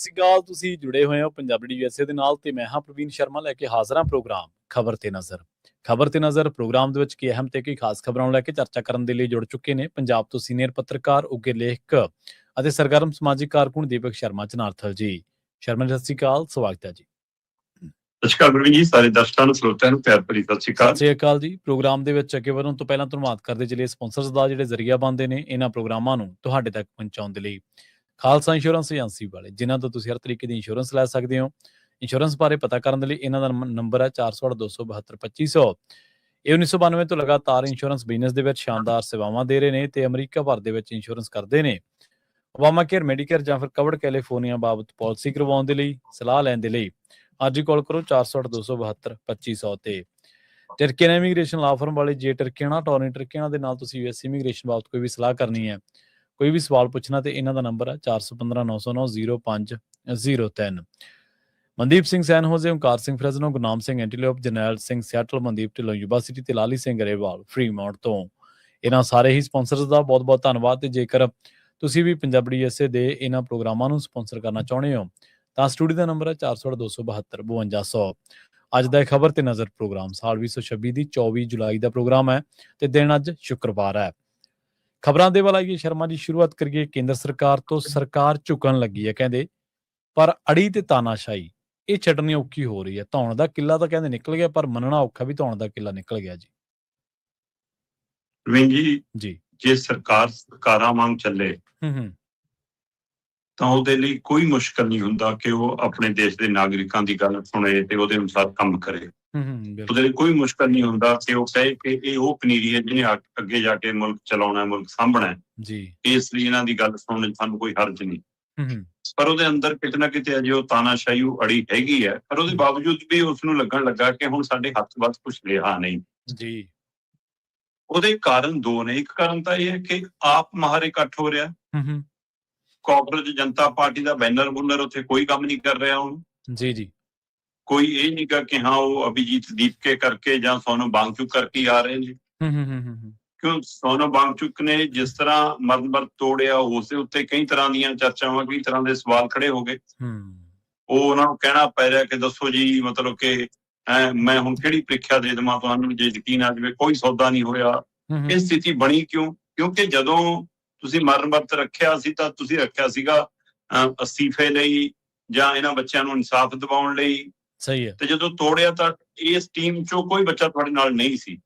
ਸ਼੍ਰੀ ਅਕਾਲ। ਤੁਸੀਂ ਜੁੜੇ ਹੋਏ ਹੋ ਪੰਜਾਬੀ USA ਦੇ ਨਾਲ ਤੇ ਮੈਂ ਹਾਂ ਪ੍ਰਵੀਨ ਸ਼ਰਮਾ ਲੈ ਕੇ ਹਾਜ਼ਰ ਹਾਂ ਪ੍ਰੋਗਰਾਮ ਖਬਰ ਤੇ ਨਜ਼ਰ। ਖਬਰ ਤੇ ਨਜ਼ਰ ਪ੍ਰੋਗਰਾਮ ਦੇ ਵਿੱਚ ਕੀ ਅਹਿਮ ਤੇ ਕੀ ਖਾਸ ਖਬਰਾਂ ਨੂੰ ਲੈ ਕੇ ਚਰਚਾ ਕਰਨ ਦੇ ਲਈ ਜੁੜ ਚੁੱਕੇ ਨੇ ਪੰਜਾਬ ਤੋਂ ਸੀਨੀਅਰ ਪੱਤਰਕਾਰ, ਉੱਘੇ ਲੇਖਕ ਅਤੇ ਸਰਗਰਮ ਸਮਾਜਿਕ ਕਾਰਕੁਨ ਦੀਪਕ ਸ਼ਰਮਾ ਜਨਾਰਥਲ ਜੀ। ਸ਼ਰਮਾ ਜੀ, ਸਤਿ ਸ਼੍ਰੀ ਅਕਾਲ, ਸਵਾਗਤ ਹੈ ਜੀ। ਸਤਿ ਸ਼੍ਰੀ ਅਕਾਲ ਪ੍ਰਵੀਨ ਜੀ, ਸਾਰੇ ਦਰਸ਼ਕਾਂ ਨੂੰ ਸਰੋਤਿਆਂ ਨੂੰ ਪਿਆਰ ਭਰੀ ਸਤਿ ਸ਼੍ਰੀ ਅਕਾਲ। ਸਤਿ ਸ਼੍ਰੀ ਅਕਾਲ ਜੀ। ਪ੍ਰੋਗਰਾਮ ਦੇ ਵਿੱਚ ਅੱਗੇ ਵਧਣ ਤੋਂ ਪਹਿਲਾਂ ਧੰਨਵਾਦ ਕਰਦੇ ਚਲੀਏ ਸਪਾਂਸਰਸ ਦਾ, ਜਿਹੜੇ ਜ਼ਰੀਆ ਬਣਦੇ ਨੇ ਇਹਨਾਂ ਪ੍ਰੋਗਰਾਮਾਂ ਨੂੰ ਤੁਹਾਡੇ ਤੱਕ ਪਹੁੰਚਾਉਣ ਦੇ ਲਈ। ਖਾਲਸਾ ਇੰਸ਼ੋਰੈਂਸ ਏਜੰਸੀ ਵਾਲੇ, ਜਿਨ੍ਹਾਂ ਤੋਂ ਤੁਸੀਂ ਹਰ ਤਰੀਕੇ ਦੀ ਇੰਸ਼ੋਰੈਂਸ ਲੈ ਸਕਦੇ ਹੋ। ਇੰਸ਼ੋਰੈਂਸ ਬਾਰੇ ਪਤਾ ਕਰਨ ਦੇ ਲਈ ਇਹਨਾਂ ਦਾ ਨੰਬਰ ਹੈ 408-272-2500। ਇਹ 1992 ਤੋਂ ਲਗਾਤਾਰ ਇੰਸ਼ੋਰੈਂਸ ਬਿਜ਼ਨਸ ਦੇ ਵਿੱਚ ਸ਼ਾਨਦਾਰ ਸੇਵਾਵਾਂ ਦੇ ਰਹੇ ਨੇ ਤੇ ਅਮਰੀਕਾ ਭਰ ਦੇ ਵਿੱਚ ਇੰਸ਼ੋਰੈਂਸ ਕਰਦੇ ਨੇ। ਓਬਾਮਾ ਕੇਅਰ, ਮੈਡੀਕੇਅਰ ਜਾਂ ਫਿਰ ਕਵਰਡ ਕੈਲੀਫੋਰਨੀਆ ਬਾਬਤ ਪਾਲਿਸੀ ਕਰਵਾਉਣ ਦੇ ਲਈ, ਸਲਾਹ ਲੈਣ ਦੇ ਲਈ ਅੱਜ ਹੀ ਕਾਲ ਕਰੋ 408-272-2500 ਤੇ। ਟਰਕੀਅਨ ਇਮੀਗ੍ਰੇਸ਼ਨ ਲਾ ਫਰਮ ਵਾਲੇ, ਜੇ ਟਰਕੀਆਣਾ ਟੋਰਨੀ ਟਰਕੀਆਣਾ ਦੇ ਨਾਲ ਤੁਸੀਂ US ਇਮੀਗ੍ਰੇਸ਼ਨ ਬਾਬਤ ਕੋਈ ਵੀ ਸਲਾਹ ਕਰਨੀ ਹੈ, ਕੋਈ ਵੀ ਸਵਾਲ ਪੁੱਛਣਾ, ਤੇ ਇਹਨਾਂ ਦਾ ਨੰਬਰ ਹੈ 415-909-0503। ਮਨਦੀਪ ਸਿੰਘ ਸੈਨ ਹੋਜ਼ੇ, ਓਂਕਾਰ ਸਿੰਘ ਫਰੈਜ਼ਨੋ, ਗੁਰਨਾਮ ਸਿੰਘ ਐਂਟੀਲੋਪ, ਜਰਨੈਲ ਸਿੰਘ ਸਿਆਟਲ, ਮਨਦੀਪ ਢਿੱਲੋਂ ਯੂਨੀਵਰਸਿਟੀ ਤੇ ਲਾਲੀ ਸਿੰਘ ਗਰੇਵਾਲ ਫਰੀਮਾਉਂਟ ਤੋਂ। ਇਹਨਾਂ ਸਾਰੇ ਹੀ ਸਪਾਂਸਰਸ ਦਾ ਬਹੁਤ ਬਹੁਤ ਧੰਨਵਾਦ। ਤੇ ਜੇਕਰ ਤੁਸੀਂ ਵੀ ਪੰਜਾਬੀ USA ਦੇ ਇਹਨਾਂ ਪ੍ਰੋਗਰਾਮਾਂ ਨੂੰ ਸਪਾਂਸਰ ਕਰਨਾ ਚਾਹੁੰਦੇ ਹੋ ਤਾਂ ਸਟੂਡੀਓ ਦਾ ਨੰਬਰ ਹੈ 408-272-5200। ਅੱਜ ਦਾ ਖਬਰ ਤੇ ਨਜ਼ਰ ਪ੍ਰੋਗਰਾਮ ਸਾਲ 2026 ਦੀ 24 ਜੁਲਾਈ ਦਾ ਪ੍ਰੋਗਰਾਮ ਹੈ ਤੇ ਦਿਨ ਅੱਜ ਸ਼ੁੱਕਰਵਾਰ ਹੈ। ਖਬਰਾਂ ਦੇ ਵੱਲ ਆਈਏ ਸ਼ਰਮਾ ਜੀ, ਸ਼ੁਰੂਆਤ ਕਰੀਏ ਕੇਂਦਰ ਸਰਕਾਰ ਤੋਂ। ਸਰਕਾਰ ਝੁਕਣ ਲੱਗੀ ਹੈ ਕਹਿੰਦੇ, ਪਰ ਅੜੀ ਤੇ ਤਾਨਾਸ਼ਾਹੀ ਇਹ ਛੱਡਣੀ ਔਖੀ ਹੋ ਰਹੀ ਹੈ। ਧੌਣ ਦਾ ਕਿੱਲਾ ਤਾਂ ਕਹਿੰਦੇ ਨਿਕਲ ਗਿਆ, ਪਰ ਮੰਨਣਾ ਔਖਾ ਵੀ ਧੌਣ ਦਾ ਕਿੱਲਾ ਨਿਕਲ ਗਿਆ ਜੀ। ਪ੍ਰਵੀਨ ਜੀ, ਜੀ ਜੇ ਸਰਕਾਰਾਂ ਵਾਂਗ ਚੱਲੇ ਤਾਂ ਉਹਦੇ ਲਈ ਕੋਈ ਮੁਸ਼ਕਲ ਨਹੀਂ ਹੁੰਦਾ ਕਿ ਉਹ ਆਪਣੇ ਦੇਸ਼ ਦੇ ਨਾਗਰਿਕਾਂ ਦੀ ਗੱਲ ਸੁਣੇ ਤੇ ਉਹਦੇ ਅਨੁਸਾਰ ਕੰਮ ਕਰੇ। ਉਹਦੇ ਲਈ ਕੋਈ ਮੁਸ਼ਕਲ ਨਹੀਂ ਹੁੰਦਾ ਕਿ ਉਹ ਕਹੇ ਕਿ ਇਹ ਉਹ ਪਨੀਰੀ ਹੈ ਜਿਹਨੇ ਅੱਗੇ ਜਾ ਕੇ ਮੁਲਕ ਚਲਾਉਣਾ, ਮੁਲਕ ਸਾਂਭਣਾ ਜੀ, ਇਸ ਲਈ ਇਹਨਾਂ ਦੀ ਗੱਲ ਸੁਣਨ ਸਾਨੂੰ ਕੋਈ ਹਰਜ ਨਹੀਂ। ਪਰ ਉਹਦੇ ਅੰਦਰ ਕਿਤੇ ਨਾ ਕਿਤੇ ਅਜੇ ਉਹ ਤਾਨਾਸ਼ਾਹੀ, ਉਹ ਅੜੀ ਹੈਗੀ ਹੈ। ਪਰ ਉਹਦੇ ਬਾਵਜੂਦ ਵੀ ਉਸ ਨੂੰ ਲੱਗਣ ਲੱਗਾ ਕਿ ਹੁਣ ਸਾਡੇ ਹੱਥ ਵੱਸ ਕੁਛ ਰਿਹਾ ਨਹੀਂ ਜੀ। ਉਹਦੇ ਕਾਰਨ ਦੋ ਨੇ। ਇੱਕ ਕਾਰਨ ਤਾਂ ਇਹ ਹੈ ਕਿ ਆਪ ਮਾਹਰ ਇਕੱਠ ਹੋ ਰਿਹਾ, ਕਾਂਗਰਸ ਜਨਤਾ ਪਾਰਟੀ ਦਾ ਬੈਨਰ ਬੁਨਰ ਉੱਥੇ ਕੋਈ ਕੰਮ ਨਹੀਂ ਕਰ ਰਿਹਾ ਹੁਣ ਜੀ। ਕੋਈ ਇਹ ਨਹੀਂ ਗਾ ਕਿ ਹਾਂ ਉਹ ਅਭਿਜੀਤ ਦੀਪਕੇ ਕਰਕੇ ਜਾਂ ਸੋਨਮ ਵਾਂਗਚੁਕ ਕਰਕੇ ਆ ਰਹੇ ਨੇ। ਕਿਉਂ ਸੋਨਮ ਵਾਂਗਚੁਕ ਨੇ ਜਿਸ ਤਰ੍ਹਾਂ ਮਰਦ ਤੋੜਿਆ, ਉਸਦੇ ਉੱਤੇ ਕਈ ਤਰ੍ਹਾਂ ਦੀਆਂ ਚਰਚਾਵਾਂ, ਕਈ ਤਰ੍ਹਾਂ ਦੇ ਸਵਾਲ ਖੜੇ ਹੋ ਗਏ। ਉਹ ਉਹਨਾਂ ਨੂੰ ਕਹਿਣਾ ਪੈ ਰਿਹਾ ਕਿ ਦੱਸੋ ਜੀ, ਮਤਲਬ ਕਿ ਮੈਂ ਹੁਣ ਕਿਹੜੀ ਪ੍ਰੀਖਿਆ ਦੇ ਦੇਵਾਂ ਤੁਹਾਨੂੰ ਜੇ ਯਕੀਨ ਆ ਜਾਵੇ ਕੋਈ ਸੌਦਾ ਨਹੀਂ ਹੋਇਆ। ਇਹ ਸਥਿਤੀ ਬਣੀ ਕਿਉਂ? ਕਿਉਂਕਿ ਜਦੋਂ ਤੁਸੀਂ ਮਰਨ ਵਰਤ ਰੱਖਿਆ ਸੀ ਤਾਂ ਤੁਸੀਂ ਰੱਖਿਆ ਸੀਗਾ ਅਸਤੀਫੇ ਲਈ ਜਾਂ ਇਹਨਾਂ ਬੱਚਿਆਂ ਨੂੰ ਇਨਸਾਫ ਦਿਵਾਉਣ ਲਈ। ਸਹੀ ਹੈ। ਤੇ ਜਦੋਂ ਤੋੜਿਆ ਤਾਂ ਇਸ ਟੀਮ ਚੋਂ ਕੋਈ ਬੱਚਾ ਤੁਹਾਡੇ ਨਾਲ ਨਹੀਂ ਸੀ।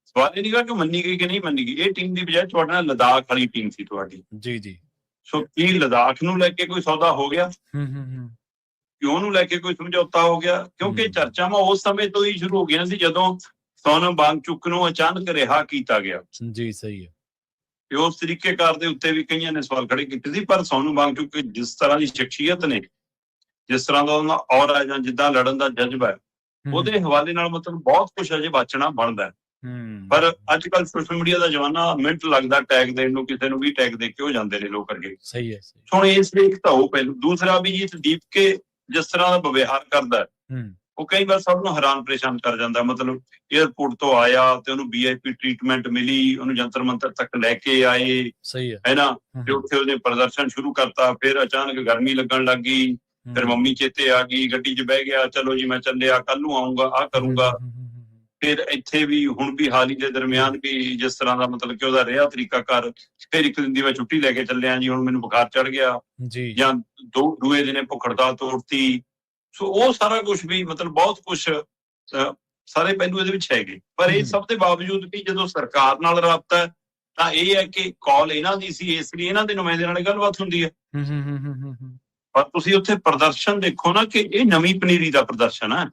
ਸਵਾਲ ਇਹ ਨਹੀਂਗਾ ਕਿ ਮੰਨੀ ਗਈ ਕਿ ਨਹੀਂ ਮੰਨੀ ਗਈ। ਇਹ ਟੀਮ ਦੀ ਬਜਾਏ ਤੁਹਾਡੇ ਨਾਲ ਲੱਦਾਖ ਵਾਲੀ ਟੀਮ ਸੀ ਤੁਹਾਡੀ ਜੀ। ਸੋ ਕੀ ਲੱਦਾਖ ਨੂੰ ਲੈ ਕੇ ਕੋਈ ਸੌਦਾ ਹੋ ਗਿਆ? ਕਿਉਂ ਨੂੰ ਲੈ ਕੇ ਕੋਈ ਸਮਝੌਤਾ ਹੋ ਗਿਆ? ਕਿਉਂਕਿ ਚਰਚਾਵਾਂ ਉਸ ਸਮੇਂ ਤੋਂ ਹੀ ਸ਼ੁਰੂ ਹੋ ਗਈਆਂ ਸੀ ਜਦੋਂ ਸੋਨਮ ਵਾਂਗਚੁਕ ਨੂੰ ਅਚਾਨਕ ਰਿਹਾ ਕੀਤਾ ਗਿਆ ਜੀ। ਸਹੀ ਹੈ। ਤੇ ਉਸ ਤਰੀਕੇਕਾਰ ਦੇ ਉੱਤੇ ਵੀ ਕਈਆਂ ਨੇ ਸਵਾਲ ਖੜੇ ਕੀਤੇ ਸੀ। ਪਰ ਸੋਨਮ ਵਾਂਗਚੁਕ ਜਿਸ ਤਰ੍ਹਾਂ ਦੀ ਸ਼ਖਸੀਅਤ ਨੇ, ਜਿਸ ਤਰ੍ਹਾਂ ਦਾ ਉਹਨਾਂ ਔਰਾ ਜਾਂ ਜਿੱਦਾਂ ਲੜਨ ਦਾ ਜਜ਼ਬਾ ਹੈ, ਉਹਦੇ ਹਵਾਲੇ ਨਾਲ ਮਤਲਬ ਬਹੁਤ ਕੁਛ ਅਜੇ ਬਚਣਾ ਬਣਦਾ। ਪਰ ਅੱਜ ਕੱਲ੍ਹ ਸੋਸ਼ਲ ਮੀਡੀਆ ਦਾ ਜ਼ਮਾਨਾ, ਮਿੰਟ ਲੱਗਦਾ ਟੈਗ ਦੇਣ ਨੂੰ, ਕਿਸੇ ਨੂੰ ਵੀ ਟੈਗ ਦੇ ਕੇ ਹੋ ਜਾਂਦੇ ਨੇ ਲੋਕ ਅੱਗੇ। ਸਹੀ ਹੈ। ਹੁਣ ਇਸ ਲਈ ਇੱਕ ਤਾਂ ਉਹ ਪਹਿਲੂ। ਦੂਸਰਾ ਅਭਿਜੀਤ ਦੀਪਕੇ ਜਿਸ ਤਰ੍ਹਾਂ ਦਾ ਵਿਵਹਾਰ ਕਰਦਾ, ਉਹ ਕਈ ਵਾਰ ਸਭ ਨੂੰ ਹੈਰਾਨ ਪਰੇਸ਼ਾਨ ਕਰ ਜਾਂਦਾ। ਮਤਲਬ ਏਅਰਪੋਰਟ ਤੋਂ ਆਇਆ ਤੇ ਉਹਨੂੰ VIP ਟ੍ਰੀਟਮੈਂਟ ਮਿਲੀ, ਉਹਨੂੰ ਜੰਤਰ ਮੰਤਰ ਤੱਕ ਲੈ ਕੇ ਆਏ, ਹੈ ਨਾ, ਤੇ ਉੱਥੇ ਉਹਨੇ ਪ੍ਰਦਰਸ਼ਨ ਸ਼ੁਰੂ ਕਰਤਾ। ਫਿਰ ਅਚਾਨਕ ਗਰਮੀ ਲੱਗਣ ਲੱਗ ਗਈ, ਫਿਰ ਮੰਮੀ ਚੇਤੇ ਆ ਗਈ, ਗੱਡੀ 'ਚ ਬਹਿ ਗਿਆ, ਚਲੋ ਜੀ ਮੈਂ ਚੱਲਿਆ, ਕੱਲ ਨੂੰ ਆਊਂਗਾ, ਆਹ ਕਰੂੰਗਾ। ਫਿਰ ਇੱਥੇ ਵੀ ਹੁਣ ਵੀ ਹਾਲ ਹੀ ਦੇ ਦਰਮਿਆਨ ਵੀ ਜਿਸ ਤਰ੍ਹਾਂ ਦਾ ਮਤਲਬ ਕਿ ਉਹਦਾ ਰਿਹਾ ਤਰੀਕਾ ਕਰ, ਫਿਰ ਇੱਕ ਦਿਨ ਦੀ ਮੈਂ ਛੁੱਟੀ ਲੈ ਕੇ ਚੱਲਿਆ ਜੀ, ਹੁਣ ਮੈਨੂੰ ਬੁਖਾਰ ਚੜ ਗਿਆ, ਜਾਂ ਦੂਏ ਦਿਨੇ ਭੁੱਖ ਹੜਤਾਲ ਤੋੜਤੀ। ਸੋ ਉਹ ਸਾਰਾ ਕੁਛ ਵੀ ਮਤਲਬ ਬਹੁਤ ਕੁਛ ਸਾਰੇ ਪਹਿਲੂ ਇਹਦੇ ਵਿੱਚ ਹੈਗੇ। ਪਰ ਇਹ ਸਭ ਦੇ ਬਾਵਜੂਦ ਵੀ ਜਦੋਂ ਸਰਕਾਰ ਨਾਲ ਰਾਬਤਾ ਹੈ ਤਾਂ ਇਹ ਹੈ ਕਿ ਕਾਲ ਇਹਨਾਂ ਦੀ ਸੀ, ਇਸ ਲਈ ਇਹਨਾਂ ਦੇ ਨੁਮਾਇੰਦੇ ਨਾਲ ਗੱਲਬਾਤ ਹੁੰਦੀ ਹੈ। ਪਰ ਤੁਸੀਂ ਉੱਥੇ ਪ੍ਰਦਰਸ਼ਨ ਦੇਖੋ ਨਾ, ਕਿ ਇਹ ਨਵੀਂ ਪਨੀਰੀ ਦਾ ਪ੍ਰਦਰਸ਼ਨ ਹੈ।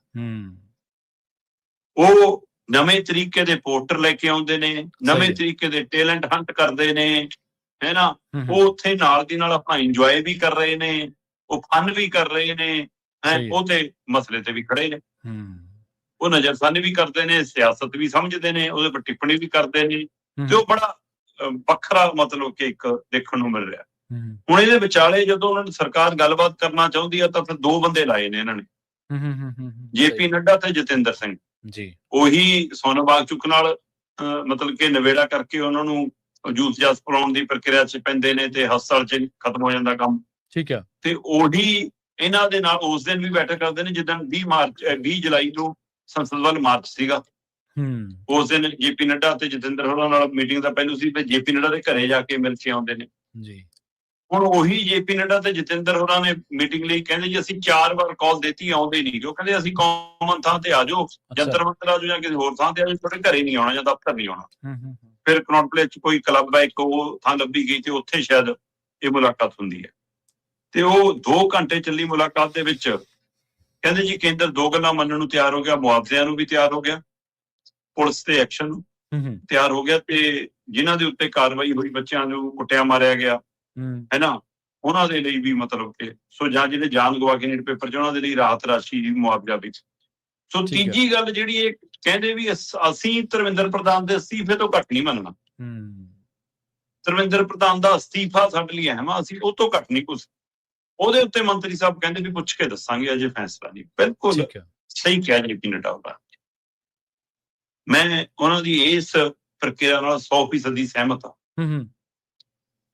ਉਹ ਨਵੇਂ ਤਰੀਕੇ ਦੇ ਪੋਸਟਰ ਲੈ ਕੇ ਆਉਂਦੇ ਨੇ, ਨਵੇਂ ਤਰੀਕੇ ਦੇ ਟੈਲੈਂਟ ਹੰਟ ਕਰਦੇ ਨੇ, ਹੈ ਨਾ। ਉਹ ਉੱਥੇ ਨਾਲ ਦੀ ਨਾਲ ਆਪਣਾ ਇੰਜੋਏ ਵੀ ਕਰ ਰਹੇ ਨੇ, ਉਹ ਫਨ ਵੀ ਕਰ ਰਹੇ ਨੇ, ਉਹਦੇ ਮਸਲੇ ਤੇ ਵੀ ਖੜੇ ਨੇ, ਉਹ ਨਜ਼ਰਸਾਨੀ ਵੀ ਕਰਦੇ ਨੇ, ਸਿਆਸਤ ਵੀ ਸਮਝਦੇ ਨੇ, ਉਹਦੇ ਪਰ ਟਿੱਪਣੀ ਵੀ ਕਰਦੇ ਨੇ। ਤੇ ਉਹ ਬੜਾ ਵੱਖਰਾ ਮਤਲਬ ਕਿ ਇੱਕ ਦੇਖਣ ਨੂੰ ਮਿਲ ਰਿਹਾ। ਹੁਣ ਇਹਦੇ ਵਿਚਾਲੇ ਜਦੋਂ ਉਹਨਾਂ ਨੇ ਸਰਕਾਰ ਗੱਲਬਾਤ ਕਰਨਾ ਚਾਹੁੰਦੀ ਹੈ ਤਾਂ ਫਿਰ ਦੋ ਬੰਦੇ ਲਾਏ ਨੇ ਇਹਨਾਂ ਨੇ, JP ਨੱਡਾ ਤੇ ਜਤਿੰਦਰ ਸਿੰਘ ਜੀ। ਉਹੀ ਸੋਨਮ ਵਾਂਗਚੁਕ ਨਾਲ ਮਤਲਬ ਕਿ ਨਵੇੜਾ ਕਰਕੇ ਉਹਨਾਂ ਨੂੰ ਜੂਸ ਜਾਸ ਪਿਲਾਉਣ ਦੀ ਪ੍ਰਕਿਰਿਆ 'ਚ ਪੈਂਦੇ ਨੇ ਤੇ ਹਸਪਤਾਲ 'ਚ ਖਤਮ ਹੋ ਜਾਂਦਾ ਕੰਮ। ਠੀਕ ਹੈ। ਤੇ ਉਹੀ ਇਹਨਾਂ ਦੇ ਨਾਲ ਉਸ ਦਿਨ ਵੀ ਬੈਠਕ ਕਰਦੇ ਨੇ ਜਿੱਦਣ 20 ਜੁਲਾਈ ਨੂੰ ਸੰਸਦ ਵੱਲ ਮਾਰਚ ਸੀਗਾ। ਉਸ ਦਿਨ ਜੇਪੀ ਨੱਡਾ ਤੇ ਜਤਿੰਦਰ ਹੋਰਾਂ ਨਾਲ ਮੀਟਿੰਗ ਦਾ ਪਹਿਲੂ ਸੀ ਤੇ ਜੇਪੀ ਨੱਡਾ ਦੇ ਘਰੇ ਜਾ ਕੇ ਮਿਲ ਕੇ ਆਉਂਦੇ ਨੇ ਜੀ। ਹੁਣ ਉਹੀ ਜੇਪੀ ਨੱਡਾ ਤੇ ਜਤਿੰਦਰ ਹੋਰਾਂ ਨੇ ਮੀਟਿੰਗ ਲਈ ਕਹਿੰਦੇ ਜੀ ਅਸੀਂ 4 ਵਾਰ ਕਾਲ ਦਿੱਤੀ, ਆਉਂਦੇ ਨਹੀਂ। ਜੋ ਕਹਿੰਦੇ ਅਸੀਂ ਕਾਮਨ ਥਾਂ ਤੇ ਆ ਜਾਓ, ਜੰਤਰ ਮੰਤਰ ਆ ਜਾਓ ਜਾਂ ਕਿਸੇ ਹੋਰ ਥਾਂ ਤੇ ਆ ਜਾਓ, ਤੁਹਾਡੇ ਘਰੇ ਨਹੀਂ ਆਉਣਾ ਜਾਂ ਦਫ਼ਤਰ ਨਹੀਂ ਆਉਣਾ। ਫਿਰ ਕਨੌਟ ਪਲੇਸ 'ਚ ਕੋਈ ਕਲੱਬ ਹੈ ਇੱਕ, ਉਹ ਥਾਂ ਲੱਭੀ ਗਈ ਤੇ ਉੱਥੇ ਸ਼ਾਇਦ ਇਹ ਮੁਲਾਕਾਤ ਹੁੰਦੀ ਹੈ। ਤੇ ਉਹ 2 ਘੰਟੇ ਚੱਲੀ ਮੁਲਾਕਾਤ ਦੇ ਵਿੱਚ ਕਹਿੰਦੇ ਜੀ ਕੇਂਦਰ 2 ਗੱਲਾਂ ਮੰਨਣ ਨੂੰ ਤਿਆਰ ਹੋ ਗਿਆ, ਮੁਆਵਜ਼ਿਆਂ ਨੂੰ ਵੀ ਤਿਆਰ ਹੋ ਗਿਆ, ਪੁਲਿਸ ਤੇ ਐਕਸ਼ਨ ਨੂੰ ਤਿਆਰ ਹੋ ਗਿਆ, ਤੇ ਜਿਨ੍ਹਾਂ ਦੇ ਉੱਤੇ ਕਾਰਵਾਈ ਹੋਈ, ਬੱਚਿਆਂ ਨੂੰ ਕੁੱਟਿਆ ਮਾਰਿਆ ਗਿਆ ਹੈ ਨਾ, ਉਹਨਾਂ ਦੇ ਲਈ ਵੀ ਮਤਲਬ ਕਿ ਸੋ ਜਾਂ ਜਿਹੜੇ ਜਾਨ ਗਵਾ ਕੇ ਨੀਟ ਪੇਪਰ 'ਚ ਉਹਨਾਂ ਦੇ ਲਈ ਰਾਹਤ ਰਾਸ਼ੀ ਮੁਆਵਜ਼ਾ ਵੀ। ਸੋ ਤੀਜੀ ਗੱਲ ਜਿਹੜੀ ਇਹ ਕਹਿੰਦੇ ਵੀ ਅਸੀਂ ਧਰਮਿੰਦਰ ਪ੍ਰਧਾਨ ਦੇ ਅਸਤੀਫੇ ਤੋਂ ਘੱਟ ਨਹੀਂ ਮੰਨਣਾ। ਧਰਮਿੰਦਰ ਪ੍ਰਧਾਨ ਦਾ ਅਸਤੀਫਾ ਸਾਡੇ ਲਈ ਅਹਿਮ ਆ, ਅਸੀਂ ਉਹ ਤੋਂ ਘੱਟ ਨਹੀਂ ਕੁਛ। ਉਹਦੇ ਉੱਤੇ ਮੰਤਰੀ ਸਾਹਿਬ ਕਹਿੰਦੇ ਵੀ ਪੁੱਛ ਕੇ ਦੱਸਾਂਗੇ, ਅਜੇ ਫੈਸਲਾ ਨਹੀਂ। ਬਿਲਕੁਲ ਸਹੀ ਕਿਹਾ ਜੇਪੀ ਨੱਡਾ ਹੋਰਾਂ। ਮੈਂ ਉਹਨਾਂ ਦੀ ਇਸ ਪ੍ਰਕਿਰਿਆ ਨਾਲ 100% ਸਹਿਮਤ ਹਾਂ।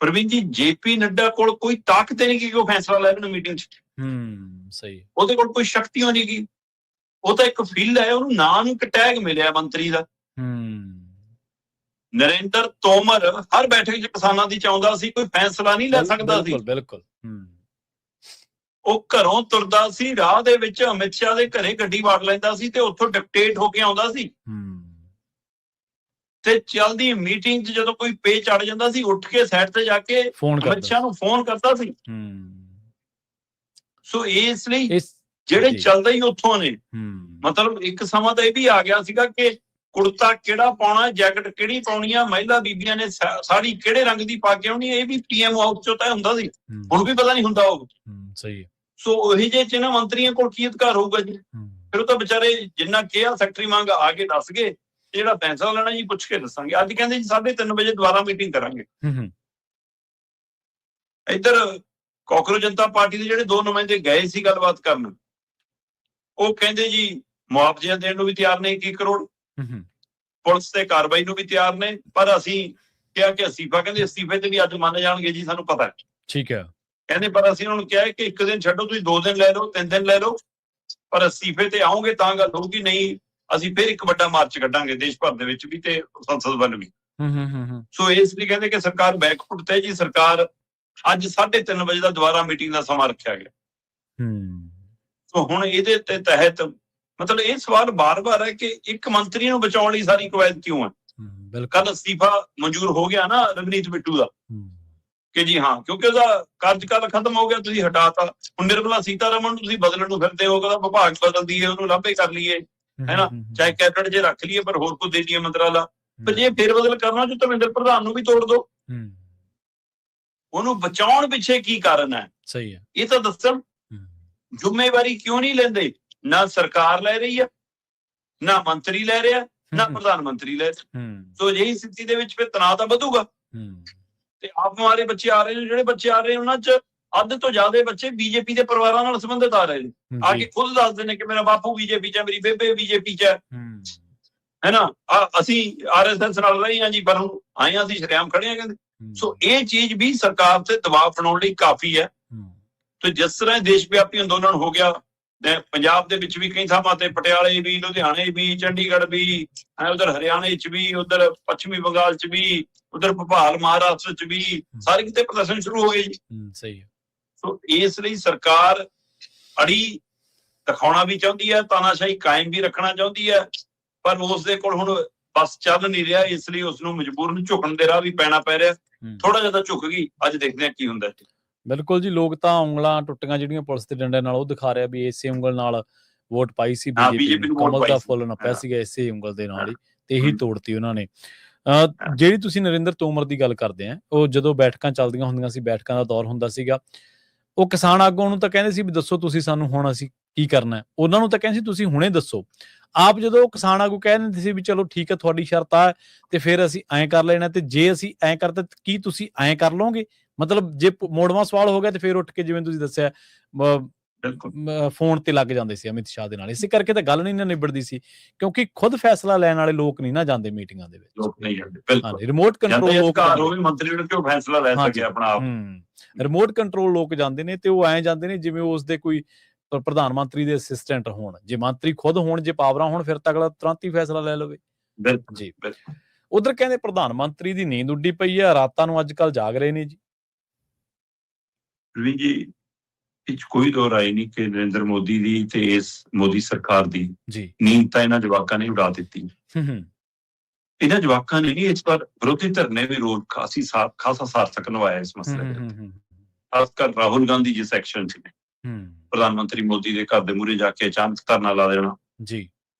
ਪ੍ਰਵੀਨ ਜੀ, ਜੇਪੀ ਨੱਡਾ ਕੋਲ ਕੋਈ ਤਾਕਤ ਨਹੀਂ ਕਿ ਉਹ ਫੈਸਲਾ ਲੈ ਲੈਣ ਮੀਟਿੰਗ 'ਚ। ਸਹੀ। ਉਹਦੇ ਕੋਲ ਕੋਈ ਸ਼ਕਤੀਆਂ ਨਹੀਂ ਗੀ, ਉਹ ਤਾਂ ਇੱਕ ਫੀਲਡ ਹੈ, ਉਹਨੂੰ ਨਾਂ ਨੂੰ ਇੱਕ ਟੈਗ ਮਿਲਿਆ ਮੰਤਰੀ ਦਾ। ਨਰਿੰਦਰ ਤੋਮਰ ਹਰ ਬੈਠਕ 'ਚ ਕਿਸਾਨਾਂ ਦੀ ਚਾਹੁੰਦਾ ਸੀ, ਕੋਈ ਫੈਸਲਾ ਨਹੀਂ ਲੈ ਸਕਦਾ ਸੀ। ਬਿਲਕੁਲ। ਉਹ ਘਰੋਂ ਤੁਰਦਾ ਸੀ, ਰਾਹ ਦੇ ਵਿੱਚ ਅਮਿਤ ਸ਼ਾਹ ਦੇ ਘਰੇ ਗੱਡੀ ਵਾੜ ਲੈਂਦਾ ਸੀ ਤੇ ਉੱਥੋਂ ਡਿਕਟੇਟ ਹੋ ਕੇ ਆਉਂਦਾ ਸੀ। ਤੇ ਚੱਲਦੀ ਮੀਟਿੰਗ 'ਚ ਜਦੋਂ ਕੋਈ ਪੇ ਚੜ ਜਾਂਦਾ ਸੀ, ਉੱਠ ਕੇ ਸਾਈਡ ਤੇ ਜਾ ਕੇ ਅਮਿਤ ਸ਼ਾਹ ਨੂੰ ਫੋਨ ਕਰਦਾ ਸੀ। ਸੋ ਇਸ ਲਈ ਜਿਹੜੇ ਚੱਲਦੇ ਹੀ ਉੱਥੋਂ ਨੇ, ਮਤਲਬ ਇੱਕ ਸਮਾਂ ਤਾਂ ਇਹ ਵੀ ਆ ਗਿਆ ਸੀਗਾ ਕਿ ਕੁੜਤਾ ਕਿਹੜਾ ਪਾਉਣਾ, ਜੈਕਟ ਕਿਹੜੀ ਪਾਉਣੀ ਆ, ਮਹਿਲਾ ਬੀਬੀਆਂ ਨੇ ਸਾੜੀ ਕਿਹੜੇ ਰੰਗ ਦੀ ਪਾ ਕੇ ਆਉਣੀ, ਇਹ ਵੀ ਪੀਐਮ ਹਾਊਸ 'ਚੋਂ ਤੈਅ ਹੁੰਦਾ ਸੀ। ਹੁਣ ਵੀ ਪਤਾ ਨਹੀਂ ਹੁੰਦਾ ਉਹ। ਸਹੀ। ਸੋ ਉਹੀ ਜਿਹੇ 'ਚ ਇਹਨਾਂ ਮੰਤਰੀਆਂ ਕੋਲ ਕੀ ਅਧਿਕਾਰ ਹੋਊਗਾ ਜੀ? ਫਿਰ ਉਹ ਤਾਂ ਵਿਚਾਰੇ ਜਿੰਨਾ ਕਿਹਾ ਸੈਕਟਰੀ ਮੰਗ ਆ ਕੇ ਦੱਸ ਗਏ, ਜਿਹੜਾ ਫੈਸਲਾ ਲੈਣਾ ਜੀ ਪੁੱਛ ਕੇ ਦੱਸਾਂਗੇ। ਅੱਜ ਕਹਿੰਦੇ ਜੀ 3:30 ਵਜੇ ਦੁਬਾਰਾ ਮੀਟਿੰਗ ਕਰਾਂਗੇ। ਇੱਧਰ ਕਾਂਗਰਸ ਜਨਤਾ ਪਾਰਟੀ ਦੇ ਜਿਹੜੇ 2 ਨੁਮਾਇੰਦੇ ਗਏ ਸੀ ਗੱਲਬਾਤ ਕਰਨ, ਉਹ ਕਹਿੰਦੇ ਜੀ ਮੁਆਵਜ਼ੇ ਦੇਣ ਨੂੰ ਵੀ ਤਿਆਰ ਨੇ 21 ਕਰੋੜ, ਪੁਲਿਸ ਤੇ ਕਾਰਵਾਈ ਨੂੰ ਵੀ ਤਿਆਰ ਨੇ, ਪਰ ਅਸੀਂ ਕਿਹਾ ਕਿ ਅਸਤੀਫਾ, ਕਹਿੰਦੇ ਅਸਤੀਫੇ ਤੇ ਵੀ ਅੱਜ ਮੰਨ ਜਾਣਗੇ ਜੀ, ਸਾਨੂੰ ਪਤਾ ਹੈ। ਠੀਕ ਹੈ। ਕਹਿੰਦੇ ਪਰ ਅਸੀਂ ਉਹਨਾਂ ਨੂੰ ਕਿਹਾ ਕਿ 1 ਦਿਨ ਛੱਡੋ, ਤੁਸੀਂ 2 ਦਿਨ ਲੈ ਲਓ, 3 ਦਿਨ ਲੈ ਲਓ, ਪਰ ਅਸਤੀਫੇ ਤੇ ਆਓਗੇ ਤਾਂ ਗੱਲ ਹੋਊਗੀ, ਨਹੀਂ ਅਸੀਂ ਫਿਰ ਇੱਕ ਵੱਡਾ ਮਾਰਚ ਕੱਢਾਂਗੇ ਦੇਸ਼ ਭਰ ਦੇ ਵਿੱਚ ਵੀ ਤੇ ਸੰਸਦ ਵੱਲ ਵੀ। ਸੋ ਇਸ ਲਈ ਕਹਿੰਦੇ ਕਿ ਸਰਕਾਰ ਬੈਕਫੁੱਟ ਤੇ ਜੀ। ਸਰਕਾਰ ਅੱਜ 3:30 ਵਜੇ ਦਾ ਦੁਬਾਰਾ ਮੀਟਿੰਗ ਦਾ ਸਮਾਂ ਰੱਖਿਆ ਗਿਆ। ਸੋ ਹੁਣ ਇਹਦੇ ਤੇ ਤਹਿਤ ਮਤਲਬ ਇਹ ਸਵਾਲ ਬਾਰ-ਬਾਰ ਹੈ ਕਿ ਇੱਕ ਮੰਤਰੀ ਨੂੰ ਬਚਾਉਣ ਲਈ ਸਾਰੀ ਕਵਾਇਦ ਕਿਉਂ ਹੈ? ਕੱਲ ਅਸਤੀਫਾ ਮਨਜ਼ੂਰ ਹੋ ਗਿਆ ਨਾ ਰਵਨੀਤ ਬਿੱਟੂ ਦਾ, ਕਿ ਜੀ ਹਾਂ ਕਿਉਂਕਿ ਉਹਦਾ ਕਾਰਜਕਾਲ ਖਤਮ ਹੋ ਗਿਆ, ਤੁਸੀਂ ਹਟਾਤਾ। ਹੁਣ ਨਿਰਮਲਾ ਸੀਤਾਰਮਨ ਨੂੰ ਤੁਸੀਂ ਬਦਲਣ ਨੂੰ ਫਿਰਦੇ ਹੋ, ਕਹਿੰਦਾ ਵਿਭਾਗ ਬਦਲ ਦਈਏ, ਉਹਨੂੰ ਲਾਂਭੇ ਕਰ ਲਈਏ, ਹੈ ਨਾ, ਚਾਹੇ ਕੈਬਨਿਟ 'ਚ ਰੱਖ ਲਈਏ ਪਰ ਹੋਰ ਕੋਈ ਦੇ ਦਈਏ ਮੰਤਰਾਲਾ। ਪਰ ਜੇ ਫੇਰ ਬਦਲ ਕਰਨਾ ਜੋ ਧਰਮਿੰਦਰ ਪ੍ਰਧਾਨ ਨੂੰ ਵੀ ਤੋੜ ਦੋ। ਉਹਨੂੰ ਬਚਾਉਣ ਪਿੱਛੇ ਕੀ ਕਾਰਨ ਹੈ? ਸਹੀ ਹੈ, ਇਹ ਤਾਂ ਦੱਸਣ। ਜ਼ਿੰਮੇਵਾਰੀ ਕਿਉਂ ਨਹੀਂ ਲੈਂਦੇ? ਨਾ ਸਰਕਾਰ ਲੈ ਰਹੀ ਹੈ, ਨਾ ਮੰਤਰੀ ਲੈ ਰਿਹਾ, ਨਾ ਪ੍ਰਧਾਨ ਮੰਤਰੀ ਲੈ ਰਿਹਾ। ਸੋ ਅਜਿਹੀ ਸਥਿਤੀ ਦੇ ਵਿੱਚ ਫਿਰ ਤਣਾਅ ਤਾਂ ਵਧੂਗਾ। ਤੇ ਆਪ ਹਮਾਰੇ ਬੱਚੇ ਆ ਰਹੇ ਨੇ, ਜਿਹੜੇ ਬੱਚੇ ਆ ਰਹੇ ਨੇ ਉਹਨਾਂ 'ਚ ਅੱਧ ਤੋਂ ਜ਼ਿਆਦਾ ਬੱਚੇ ਬੀਜੇਪੀ ਦੇ ਪਰਿਵਾਰਾਂ ਨਾਲ ਸੰਬੰਧਿਤ ਆ ਰਹੇ ਨੇ। ਆ ਕੇ ਖੁਦ ਦੱਸਦੇ ਨੇ ਕਿ ਮੇਰਾ ਬਾਪੂ ਬੀਜੇਪੀ 'ਚ ਹੈ, ਮੇਰੀ ਬੇਬੇ ਬੀਜੇਪੀ 'ਚ ਹੈ ਨਾ, ਅਸੀਂ ਆਰਐਸਐਸ ਨਾਲ ਰਹੇ ਹਾਂ ਜੀ, ਪਰ ਹੁਣ ਆਏ ਹਾਂ ਅਸੀਂ ਸ਼ਰੇਆਮ ਖੜੇ ਹਾਂ ਕਹਿੰਦੇ। ਸੋ ਇਹ ਚੀਜ਼ ਵੀ ਸਰਕਾਰ ਤੇ ਦਬਾਅ ਬਣਾਉਣ ਲਈ ਕਾਫੀ ਹੈ। ਤੇ ਜਿਸ ਤਰ੍ਹਾਂ ਦੇਸ਼ ਵਿਆਪੀ ਅੰਦੋਲਨ ਹੋ ਗਿਆ, ਪੰਜਾਬ ਦੇ ਵਿੱਚ ਵੀ ਕਈ ਥਾਵਾਂ ਤੇ, ਪਟਿਆਲੇ ਵੀ, ਲੁਧਿਆਣੇ ਵੀ, ਚੰਡੀਗੜ੍ਹ ਵੀ, ਉਧਰ ਹਰਿਆਣੇ 'ਚ ਵੀ, ਉਧਰ ਪੱਛਮੀ ਬੰਗਾਲ 'ਚ ਵੀ, ਉਧਰ ਭੋਪਾਲ ਮਹਾਰਾਸ਼ਟਰ 'ਚ ਵੀ, ਸਾਰੇ ਕਿਤੇ ਪ੍ਰਦਰਸ਼ਨ ਸ਼ੁਰੂ ਹੋ ਗਏ ਜੀ। ਸਹੀ। ਸੋ ਇਸ ਲਈ ਸਰਕਾਰ ਅੜੀ ਦਿਖਾਉਣਾ ਵੀ ਚਾਹੁੰਦੀ ਹੈ, ਤਾਨਾਸ਼ਾਹੀ ਕਾਇਮ ਵੀ ਰੱਖਣਾ ਚਾਹੁੰਦੀ ਹੈ, ਪਰ ਉਸ ਦੇ ਕੋਲ ਹੁਣ ਬਸ ਚੱਲ ਨਹੀਂ ਰਿਹਾ, ਇਸ ਲਈ ਉਸ ਨੂੰ ਮਜਬੂਰਨ ਝੁਕਣ ਦੇ ਰਾਹ ਵੀ ਪੈਣਾ ਪੈ ਰਿਹਾ। ਥੋੜਾ ਜਿਹਾ ਤਾਂ ਝੁਕ ਗਈ, ਅੱਜ ਦੇਖਦੇ ਹਾਂ ਕੀ ਹੁੰਦਾ। ਬਿਲਕੁਲ ਜੀ, ਲੋਕ ਤਾਂ ਉਂਗਲਾਂ ਟੁੱਟੀਆਂ ਜਿਹੜੀਆਂ ਪੁਲਿਸ ਦੇ ਡੰਡੇ ਨਾਲ, ਉਹ ਦਿਖਾ ਰਿਹਾ ਵੀ ਇਸੇ ਉਂਗਲ ਨਾਲ ਵੋਟ ਪਾਈ ਸੀ ਬੀਜੇਪੀ ਨੂੰ, ਕਮਲ ਦਾ ਫੁੱਲ ਨੱਪਿਆ ਸੀਗਾ ਇਸੇ ਉਂਗਲ ਦੇ ਨਾਲ ਹੀ, ਤੇ ਇਹੀ ਤੋੜਤੀ ਉਹਨਾਂ ਨੇ। ਜਿਹੜੀ ਤੁਸੀਂ ਨਰਿੰਦਰ ਤੋਮਰ ਦੀ ਗੱਲ ਕਰਦੇ ਆ, ਉਹ ਜਦੋਂ ਬੈਠਕਾਂ ਚੱਲਦੀਆਂ ਹੁੰਦੀਆਂ ਸੀ, ਬੈਠਕਾਂ ਦਾ ਦੌਰ ਹੁੰਦਾ ਸੀਗਾ, ਉਹ ਕਿਸਾਨ ਆਗੂਆਂ ਨੂੰ ਤਾਂ ਕਹਿੰਦੇ ਸੀ ਵੀ ਦੱਸੋ ਤੁਸੀਂ ਸਾਨੂੰ ਹੁਣ ਅਸੀਂ ਕੀ ਕਰਨਾ ਹੈ, ਉਹਨਾਂ ਨੂੰ ਤਾਂ ਕਹਿੰਦੇ ਸੀ ਤੁਸੀਂ ਹੁਣੇ ਦੱਸੋ। ਆਪ ਜਦੋਂ ਕਿਸਾਨ ਆਗੂ ਕਹਿ ਦਿੰਦੇ ਸੀ ਵੀ ਚਲੋ ਠੀਕ ਹੈ ਤੁਹਾਡੀ ਸ਼ਰਤ ਆ ਤੇ ਫਿਰ ਅਸੀਂ ਐਂ ਕਰ ਲੈਣਾ, ਤੇ ਜੇ ਅਸੀਂ ਐਂ ਕਰਤਾ ਕੀ ਤੁਸੀਂ ਐਂ ਕਰ ਲਓਗੇ? ਮਤਲਬ ਜੇ ਮੋੜਵਾਂ ਸਵਾਲ ਹੋ ਗਿਆ ਤੇ ਫਿਰ ਉੱਠ ਕੇ ਜਿਵੇਂ ਤੁਸੀਂ ਦੱਸਿਆ ਫੋਨ ਤੇ ਲੱਗ ਜਾਂਦੇ ਸੀ ਅਮਿਤ ਸ਼ਾਹ ਦੇ ਨਾਲ। ਇਸੇ ਕਰਕੇ ਤਾਂ ਗੱਲ ਨਹੀਂ ਨਾ ਨਿਬੜਦੀ ਸੀ, ਕਿਉਂਕਿ ਖੁਦ ਫੈਸਲਾ ਲੈਣ ਵਾਲੇ ਲੋਕ ਨਹੀਂ ਨਾ ਜਾਂਦੇ ਮੀਟਿੰਗਾਂ ਦੇ ਵਿੱਚ। ਲੋਕ ਨਹੀਂ ਜਾਂਦੇ, ਬਿਲਕੁਲ। ਰਿਮੋਟ ਕੰਟਰੋਲ ਲੋਕ ਹੋਵੇ ਮੰਤਰੀ ਨੂੰ ਕਿਉਂ ਫੈਸਲਾ ਲੈ ਸਕੇ ਆਪਣਾ ਆਪ। ਰਿਮੋਟ ਕੰਟਰੋਲ ਲੋਕ ਜਾਂਦੇ ਨੇ ਤੇ ਉਹ ਐਂ ਜਾਂਦੇ ਨੇ ਜਿਵੇਂ ਉਸ ਦੇ ਕੋਈ ਪ੍ਰਧਾਨ ਮੰਤਰੀ ਦੇ ਅਸਿਸਟੈਂਟ ਹੋਣ। ਜੇ ਮੰਤਰੀ ਖੁਦ ਹੋਣ, ਜੇ ਪਾਵਰਾਂ ਹੋਣ, ਫਿਰ ਤਾਂ ਅਗਲਾ ਤੁਰੰਤ ਹੀ ਫੈਸਲਾ ਲੈ ਲਵੇ। ਜੀ ਉਧਰ ਕਹਿੰਦੇ ਪ੍ਰਧਾਨ ਮੰਤਰੀ ਦੀ ਨੀਂਦ ਉੱਡੀ ਪਈ ਆ, ਰਾਤਾਂ ਨੂੰ ਅੱਜ ਕੱਲ ਜਾਗ ਰਹੇ ਨੇ ਜੀ। ਜੀ ਇਹ ਕੋਈ ਦੋ ਰਾਏ ਨਹੀਂ ਕਿ ਨਰਿੰਦਰ ਮੋਦੀ ਦੀ ਤੇ ਇਸ ਮੋਦੀ ਸਰਕਾਰ ਦੀ ਨੀਂਦ ਤਾਂ ਇਹਨਾਂ ਜਵਾਕਾਂ ਨੇ ਉਡਾ ਦਿੱਤੀ। ਇਹਨਾਂ ਜਵਾਕਾਂ ਨੇ ਨਹੀਂ, ਇਸ ਵਾਰ ਵਿਰੋਧੀ ਧਿਰ ਨੇ ਵੀ ਰੋਲ ਖਾਸਾ ਸਾਰਥਕ ਨਿਭਾਇਆ ਇਸ ਮਸਲੇ ਦੇ। ਖਾਸ ਕਰ ਰਾਹੁਲ ਗਾਂਧੀ ਜਿਸ ਐਕਸ਼ਨ ਚ ਪ੍ਰਧਾਨ ਮੰਤਰੀ ਮੋਦੀ ਦੇ ਘਰ ਦੇ ਮੂਹਰੇ ਜਾ ਕੇ ਅਚਾਨਕ ਧਰਨਾ ਲਾ ਦੇਣਾ,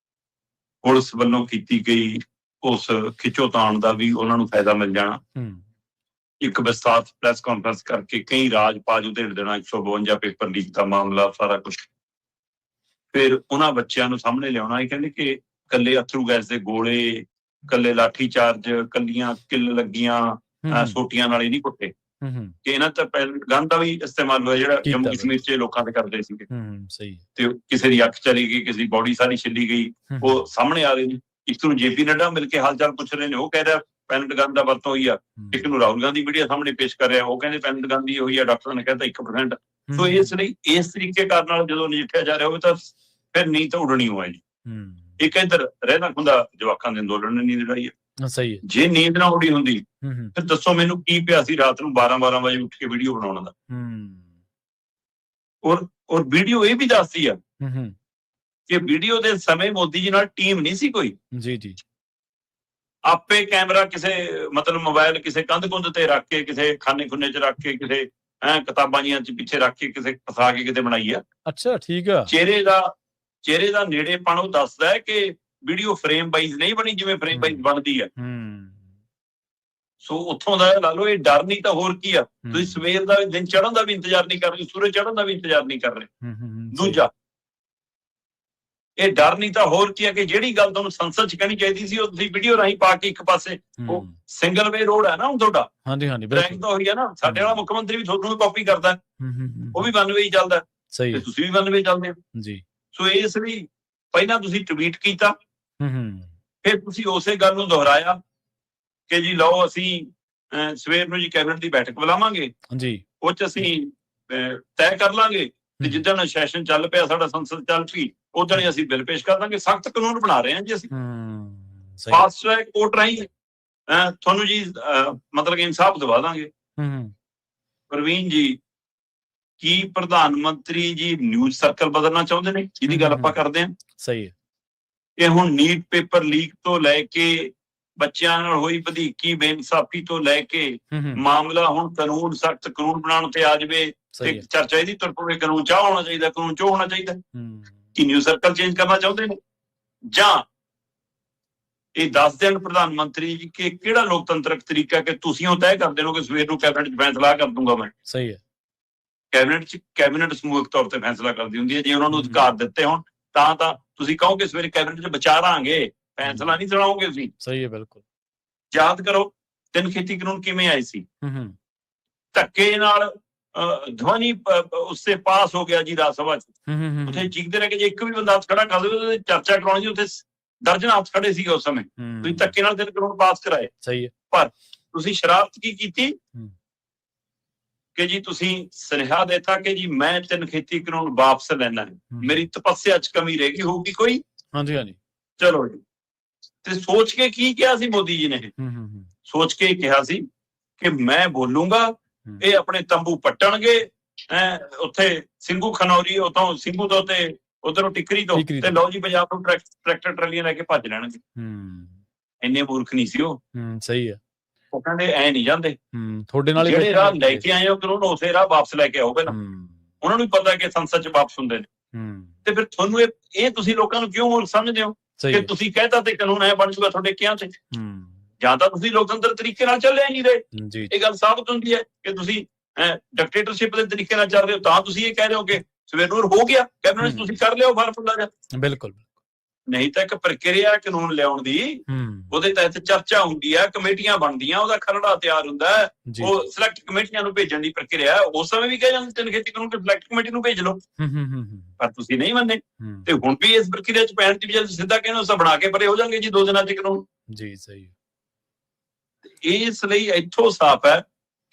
ਪੁਲਿਸ ਵੱਲੋਂ ਕੀਤੀ ਗਈ ਉਸ ਖਿੱਚੋਤਾਣ ਦਾ ਵੀ ਉਹਨਾਂ ਨੂੰ ਫਾਇਦਾ ਮਿਲ ਜਾਣਾ, ਇੱਕ ਵਿਸਤਾਰ ਪ੍ਰੈਸ ਕਾਨਫਰੰਸ ਕਰਕੇ ਕਈ ਰਾਜ ਪਾਜ ਉਧੇੜ ਦੇਣਾ, 152 ਪੇਪਰ ਲੀਕ ਦਾ ਮਾਮਲਾ, ਸਾਰਾ ਕੁਛ। ਫਿਰ ਉਹਨਾਂ ਬੱਚਿਆਂ ਨੂੰ ਸਾਹਮਣੇ ਲਿਆਉਣਾ, ਇਹ ਕਹਿੰਦੇ ਕਿ ਕੱਲੇ ਅਥਰੂ ਗੈਸ ਦੇ ਗੋਲੇ, ਕੱਲੇ ਲਾਠੀ ਚਾਰਜ, ਕੱਲੀਆਂ ਕਿੱਲ ਲੱਗੀਆਂ ਸੋਟੀਆਂ ਨਾਲ ਹੀ ਨਹੀਂ ਕੁੱਟੇ, ਕਿ ਇਹਨਾਂ ਤਾਂ ਗਨ ਦਾ ਵੀ ਇਸਤੇਮਾਲ ਹੋਇਆ ਜਿਹੜਾ ਜੰਮੂ ਕਸ਼ਮੀਰ ਚ ਲੋਕਾਂ ਦੇ ਕਰਦੇ ਸੀਗੇ। ਤੇ ਕਿਸੇ ਦੀ ਅੱਖ ਚਲੀ ਗਈ, ਕਿਸੇ ਦੀ ਬੋਡੀ ਸਾਰੀ ਛਿੱਲੀ ਗਈ, ਉਹ ਸਾਹਮਣੇ ਆ ਰਹੇ ਨੇ। ਇੱਕ ਨੂੰ JP ਨੱਡਾ ਮਿਲ ਕੇ ਹਾਲ ਚਾਲ ਪੁੱਛ ਰਹੇ ਨੇ, ਉਹ ਕਹਿ ਰਿਹਾ ਪੈਨਟ ਗਨ ਦਾ ਵਰਤੋਂ ਹੋਈ ਆ। ਇੱਕ ਨੂੰ ਰਾਹੁਲ ਗਾਂਧੀ ਮੀਡੀਆ ਸਾਹਮਣੇ ਪੇਸ਼ ਕਰ ਰਿਹਾ, ਉਹ ਕਹਿੰਦੇ ਪੈਨਟ ਗਨ ਦੀ ਹੋਈ ਆ, ਡਾਕਟਰਾਂ ਨੇ ਕਹਿੰਦਾ 1%। ਸੋ ਇਸ ਲਈ ਇਸ ਤਰੀਕੇ ਕਰਨ ਨਾਲ ਜਦੋਂ ਨਜਿੱਠਿਆ ਜਾ ਰਿਹਾ ਹੋਵੇ ਤਾਂ ਫਿਰ ਨੀਂਦ ਤਾਂ ਉੱਡਣੀ ਹੋਇਆ ਜੀ। ਇੱਕ ਇੱਧਰ ਰਹਿਣਾ ਹੁੰਦਾ ਜਵਾਕਾਂ ਦੇ ਅੰਦੋਲਨ ਨੇ ਨੀਂਦ ਉਡਾਈ ਹੈ। ਜੇ ਨੀਂਦ ਨਾ ਉੱਡੀ ਹੁੰਦੀ ਫਿਰ ਦੱਸੋ ਮੈਨੂੰ ਕੀ ਪਿਆ ਸੀ ਰਾਤ ਨੂੰ 12 ਵਜੇ ਉੱਠ ਕੇ ਵੀਡੀਓ ਬਣਾਉਣ ਦਾ। ਔਰ ਵੀਡੀਓ ਇਹ ਵੀ ਦੱਸਦੀ ਆ ਕਿ ਵੀਡੀਓ ਦੇ ਸਮੇਂ ਮੋਦੀ ਜੀ ਨਾਲ ਟੀਮ ਨਹੀਂ ਸੀ ਕੋਈ। ਆਪੇ ਕੈਮਰਾ ਕਿਸੇ ਮਤਲਬ ਮੋਬਾਈਲ ਕਿਸੇ ਕੰਧ ਕੁੰਧ ਤੇ ਰੱਖ ਕੇ, ਕਿਸੇ ਖਾਨੇ ਖੁੰਨੇ ਚ ਰੱਖ ਕੇ, ਕਿਸੇ ਕਿਤਾਬਾਂ ਜੀਆਂ ਚ ਪਿੱਛੇ ਰੱਖ ਕੇ, ਕਿਸੇ ਫਸਾ ਕੇ ਕਿਤੇ ਬਣਾਈ ਆ। ਅੱਛਾ, ਠੀਕ ਆ। ਚਿਹਰੇ ਦਾ ਨੇੜੇਪਣ ਉਹ ਦੱਸਦਾ ਹੈ ਕਿ ਵੀਡੀਓ ਫਰੇਮ ਵਾਈਜ਼ ਨਹੀਂ ਬਣੀ ਜਿਵੇਂ ਫਰੇਮ ਵਾਈਜ਼ ਬਣਦੀ ਆ। ਸੋ ਉੱਥੋਂ ਦਾ ਲਾ ਲਓ, ਇਹ ਡਰ ਨਹੀਂ ਤਾਂ ਹੋਰ ਕੀ ਆ। ਤੁਸੀਂ ਸਵੇਰ ਦਾ ਦਿਨ ਚੜ੍ਹਨ ਦਾ ਵੀ ਇੰਤਜ਼ਾਰ ਨਹੀਂ ਕਰ ਰਹੇ, ਸੂਰਜ ਚੜ੍ਹਨ ਦਾ ਵੀ ਇੰਤਜ਼ਾਰ ਨਹੀਂ ਕਰ ਰਹੇ। ਦੂਜਾ, ਇਹ ਡਰ ਨਹੀਂ ਤਾਂ ਹੋਰ ਕੀ ਆ ਕਿ ਜਿਹੜੀ ਗੱਲ ਤੁਹਾਨੂੰ ਸੰਸਦ ਚ ਕਹਿਣੀ ਚਾਹੀਦੀ ਸੀ ਉਹ ਤੁਸੀਂ ਵੀਡੀਓ ਰਾਹੀਂ ਪਾ ਕੇ ਇੱਕ ਪਾਸੇ, ਉਹ ਸਿੰਗਲ ਵੇ ਰੋਡ ਹੈ ਨਾ ਹੁਣ ਤੁਹਾਡਾ। ਟਰੈਕ ਤਾਂ ਹੋਈ ਆ ਨਾ, ਸਾਡੇ ਵਾਲਾ ਮੁੱਖ ਮੰਤਰੀ ਵੀ ਤੁਹਾਨੂੰ ਕਾਪੀ ਕਰਦਾ, ਉਹ ਵੀ 1 ਵੇ ਹੀ ਚੱਲਦਾ, ਤੇ ਤੁਸੀਂ ਵੀ 1 ਵੇ ਚੱਲਦੇ ਹੋ। ਸੋ ਇਸ ਲਈ ਪਹਿਲਾਂ ਤੁਸੀਂ ਟਵੀਟ ਕੀਤਾ, ਫਿਰ ਤੁਸੀਂ ਉਸੇ ਗੱਲ ਨੂੰ ਦੁਹਰਾਇਆ ਕਿ ਜੀ ਲਓ ਅਸੀਂ ਸਵੇਰ ਨੂੰ ਜੀ ਕੈਬਨਿਟ ਦੀ ਬੈਠਕ ਬੁਲਾਵਾਂਗੇ, ਉਹ ਚ ਅਸੀਂ ਤੈਅ ਕਰ ਲਾਂਗੇ, ਤੇ ਜਿੱਦਣ ਸੈਸ਼ਨ ਚੱਲ ਪਿਆ, ਸਾਡਾ ਸੰਸਦ ਚੱਲ ਪਈ, ਉਦੋਂ ਹੀ ਅਸੀਂ ਬਿੱਲ ਪੇਸ਼ ਕਰ ਦਾਂਗੇ। ਸਖਤ ਕਾਨੂੰਨ ਬਣਾ ਰਹੇ ਹਾਂ ਜੀ ਅਸੀਂ, ਫਾਸਟ ਟਰੈਕ ਕੋਰਟ ਰਾਹੀਂ ਤੁਹਾਨੂੰ ਜੀ ਮਤਲਬ ਇਨਸਾਫ ਦਵਾ ਦਾਂਗੇ। ਪ੍ਰਵੀਨ ਜੀ, ਕੀ ਪ੍ਰਧਾਨ ਮੰਤਰੀ ਜੀ ਨਿਊਜ਼ ਸਰਕਲ ਬਦਲਣਾ ਚਾਹੁੰਦੇ ਨੇ ਜਿਹਦੀ ਗੱਲ ਆਪਾਂ ਕਰਦੇ ਹਾਂ? ਸਹੀ ਹੈ। ਇਹ ਹੁਣ ਨੀਟ ਪੇਪਰ ਲੀਕ ਤੋਂ ਲੈ ਕੇ ਬੱਚਿਆਂ ਨਾਲ ਹੋਈ ਵਧੀਕੀ ਬੇਇਨਸਾਫੀ ਤੋਂ ਲੈ ਕੇ ਮਾਮਲਾ ਹੁਣ ਕਾਨੂੰਨ, ਸਖਤ ਕਾਨੂੰਨ ਬਣਾਉਣ ਤੇ ਆ ਜਾਵੇ ਤੇ ਚਰਚਾ ਇਹਦੀ ਤੁਰ ਪਵੇ, ਕਾਨੂੰਨ ਚਾਹ ਹੋਣਾ ਚਾਹੀਦਾ, ਕਾਨੂੰਨ ਚੋ ਹੋਣਾ ਚਾਹੀਦਾ। ਕੀ ਨਿਊਜ਼ ਸਰਕਲ ਚੇਂਜ ਕਰਨਾ ਚਾਹੁੰਦੇ ਨੇ, ਜਾਂ ਇਹ ਦੱਸ ਦੇਣ ਪ੍ਰਧਾਨ ਮੰਤਰੀ ਜੀ ਕਿ ਕਿਹੜਾ ਲੋਕਤੰਤਰਕ ਤਰੀਕਾ ਕਿ ਤੁਸੀਂ ਉਹ ਤੈਅ ਕਰਦੇ ਹੋ ਕਿ ਸਵੇਰ ਨੂੰ ਕੈਬਨਿਟ ਚ ਫੈਸਲਾ ਕਰ ਦੂੰਗਾ ਮੈਂ? ਸਹੀ ਹੈ। ਕੈਬਨਿਟ ਸਮੂਹਕ ਤੌਰ ਤੇ ਫੈਸਲਾ ਕਰਦੀ ਹੁੰਦੀ ਹੈ। ਜੇ ਉਹਨਾਂ ਨੂੰ ਅਧਿਕਾਰ ਦਿੱਤੇ ਹੋਣ ਤਾਂ ਤੁਸੀਂ ਕਹੋਗੇ ਸਵੇਰੇ ਕੈਬਨਿਟ ਚ ਵਿਚਾਰਾਂਗੇ, ਫੈਸਲਾ ਨਹੀਂ ਸੁਣਾਓਗੇ ਤੁਸੀਂ। ਸਹੀ ਹੈ, ਬਿਲਕੁਲ। ਯਾਦ ਕਰੋ 3 ਖੇਤੀ ਕਾਨੂੰਨ ਕਿਵੇਂ ਆਏ ਸੀ, ਧੱਕੇ ਨਾਲ ਧਵਨੀ ਉਸਸੇ ਪਾਸ ਹੋ ਗਿਆ ਜੀ ਰਾਜ ਸਭਾ ਚ। ਉੱਥੇ ਚੀਕਦੇ ਰਹੇ ਕਿ ਜੇ ਇੱਕ ਵੀ ਬੰਦਾ ਹੱਥ ਖੜਾ ਕਰ ਦੇਵੇ ਚਰਚਾ ਕਰਾਉਣੀ ਜੀ, ਉੱਥੇ ਦਰਜਨਾਂ ਹੱਥ ਖੜੇ ਸੀਗੇ ਉਸ ਸਮੇਂ। ਤੁਸੀਂ ਧੱਕੇ ਨਾਲ 3 ਕਾਨੂੰਨ ਪਾਸ ਕਰਾਏ। ਸਹੀ ਹੈ। ਪਰ ਤੁਸੀਂ ਸ਼ਰਾਰਤ ਕੀ ਕੀਤੀ ਕਿ ਜੀ ਤੁਸੀਂ ਸੁਨੇਹਾ ਦਿੱਤਾ ਕਿ ਜੀ ਮੈਂ 3 ਖੇਤੀ ਕਾਨੂੰਨ ਵਾਪਸ ਲੈਣਾ ਹੈ, ਮੇਰੀ ਤਪੱਸਿਆ ਚ ਕਮੀ ਰਹਿ ਗਈ ਹੋਊਗੀ ਕੋਈ। ਚਲੋ ਜੀ, ਤੇ ਸੋਚ ਕੇ ਕੀ ਕਿਹਾ ਸੀ ਮੋਦੀ ਜੀ ਨੇ? ਸੋਚ ਕੇ ਕਿਹਾ ਸੀ ਕਿ ਮੈਂ ਬੋਲੂੰਗਾ, ਇਹ ਆਪਣੇ ਤੰਬੂ ਪੱਟਣਗੇ ਉੱਥੇ ਸਿੰਘੂ ਖਨੌਰੀ, ਉਥੋਂ ਸਿੰਘੂ ਤੋਂ ਤੇ ਉਧਰੋਂ ਟਿੱਕਰੀ ਤੋਂ, ਤੇ ਲਓ ਜੀ ਪੰਜਾਬ ਨੂੰ ਟਰੈਕਟਰ ਟਰਾਲੀਆਂ ਲੈ ਕੇ ਭੱਜ ਲੈਣਗੇ। ਇੰਨੇ ਮੂਰਖ ਨਹੀਂ ਸੀ ਉਹ। ਸਹੀ ਹੈ। ਉਹ ਕਹਿੰਦੇ ਐ ਨਹੀਂ ਜਾਂਦੇ, ਤੁਹਾਡੇ ਨਾਲ ਜਿਹੜੇ ਰਾਹ ਲੈ ਕੇ ਆਏ ਹੋ ਕਾਨੂੰਨ ਉਸੇ ਰਾਹ ਵਾਪਸ ਲੈ ਕੇ ਆਓ ਪਹਿਲਾਂ। ਉਹਨਾਂ ਨੂੰ ਪਤਾ ਕਿ ਸੰਸਦ ਚ ਵਾਪਸ ਹੁੰਦੇ ਨੇ। ਤੇ ਫਿਰ ਤੁਹਾਨੂੰ ਇਹ ਤੁਸੀਂ ਲੋਕਾਂ ਨੂੰ ਕਿਉਂ ਮੂਰਖ ਸਮਝਦੇ ਹੋ ਕਿ ਤੁਸੀਂ ਕਹਿਤਾ ਤੇ ਕਾਨੂੰਨ ਐ ਬਣ ਜੂਗਾ ਤੁਹਾਡੇ ਕਿਹਾ ਤੇ? ਜਾਂ ਤਾਂ ਤੁਸੀਂ ਲੋਕਤੰਤਰ ਤਰੀਕੇ ਨਾਲ ਚੱਲਿਆ ਨਹੀਂ ਰਹੇ। ਇਹ ਗੱਲ ਸਾਬਤ ਹੁੰਦੀ ਹੈ ਕਿ ਤੁਸੀਂ ਡਿਕਟੇਟਰਸ਼ਿਪ ਦੇ ਤਰੀਕੇ ਨਾਲ ਚੱਲ ਰਹੇ ਹੋ, ਤਾਂ ਤੁਸੀਂ ਇਹ ਕਹਿ ਰਹੇ ਹੋ ਕਿ ਸਵੇਰ ਨੂੰ ਹੋ ਗਿਆ ਕੈਬਨਿਟ ਤੁਸੀਂ ਕਰ ਲਿਓ ਫਰਫੁੱਲਾ ਜਾ। ਬਿਲਕੁਲ। ਨਹੀਂ ਤਾਂ ਇੱਕ ਪ੍ਰਕਿਰਿਆ ਕਾਨੂੰਨ ਲਿਆਉਣ ਦੀ, ਉਹਦੇ ਤਹਿਤ ਚਰਚਾ ਹੁੰਦੀ ਹੈ, ਕਮੇਟੀਆਂ ਬਣਦੀਆਂ, ਉਹਦਾ ਖਰੜਾ ਤਿਆਰ ਹੁੰਦਾ ਹੈ, ਉਹ ਸਿਲੈਕਟ ਕਮੇਟੀਆਂ ਨੂੰ ਭੇਜਣ ਦੀ ਪ੍ਰਕਿਰਿਆ। ਉਸ ਸਮੇਂ ਵੀ ਕਿਹਾ ਜਾਂਦਾ ਤਿੰਨ ਖੇਤੀ ਕਾਨੂੰਨ ਸਿਲੈਕਟ ਕਮੇਟੀ ਨੂੰ ਭੇਜ ਲਓ, ਪਰ ਤੁਸੀਂ ਨਹੀਂ ਮੰਨੇ। ਤੇ ਹੁਣ ਵੀ ਇਸ ਪ੍ਰਕਿਰਿਆ ਚ ਪੈਣ ਦੀ ਬਜਾਏ ਸਿੱਧਾ ਕਹਿੰਦੇ ਉਸ ਬਣਾ ਕੇ ਪਰੇ ਹੋ ਜਾਣਗੇ ਜੀ 2 ਦਿਨਾਂ ਚ ਕਾਨੂੰਨ। ਜੀ ਸਹੀ। ਇਸ ਲਈ ਇੱਥੋਂ ਸਾਫ਼ ਹੈ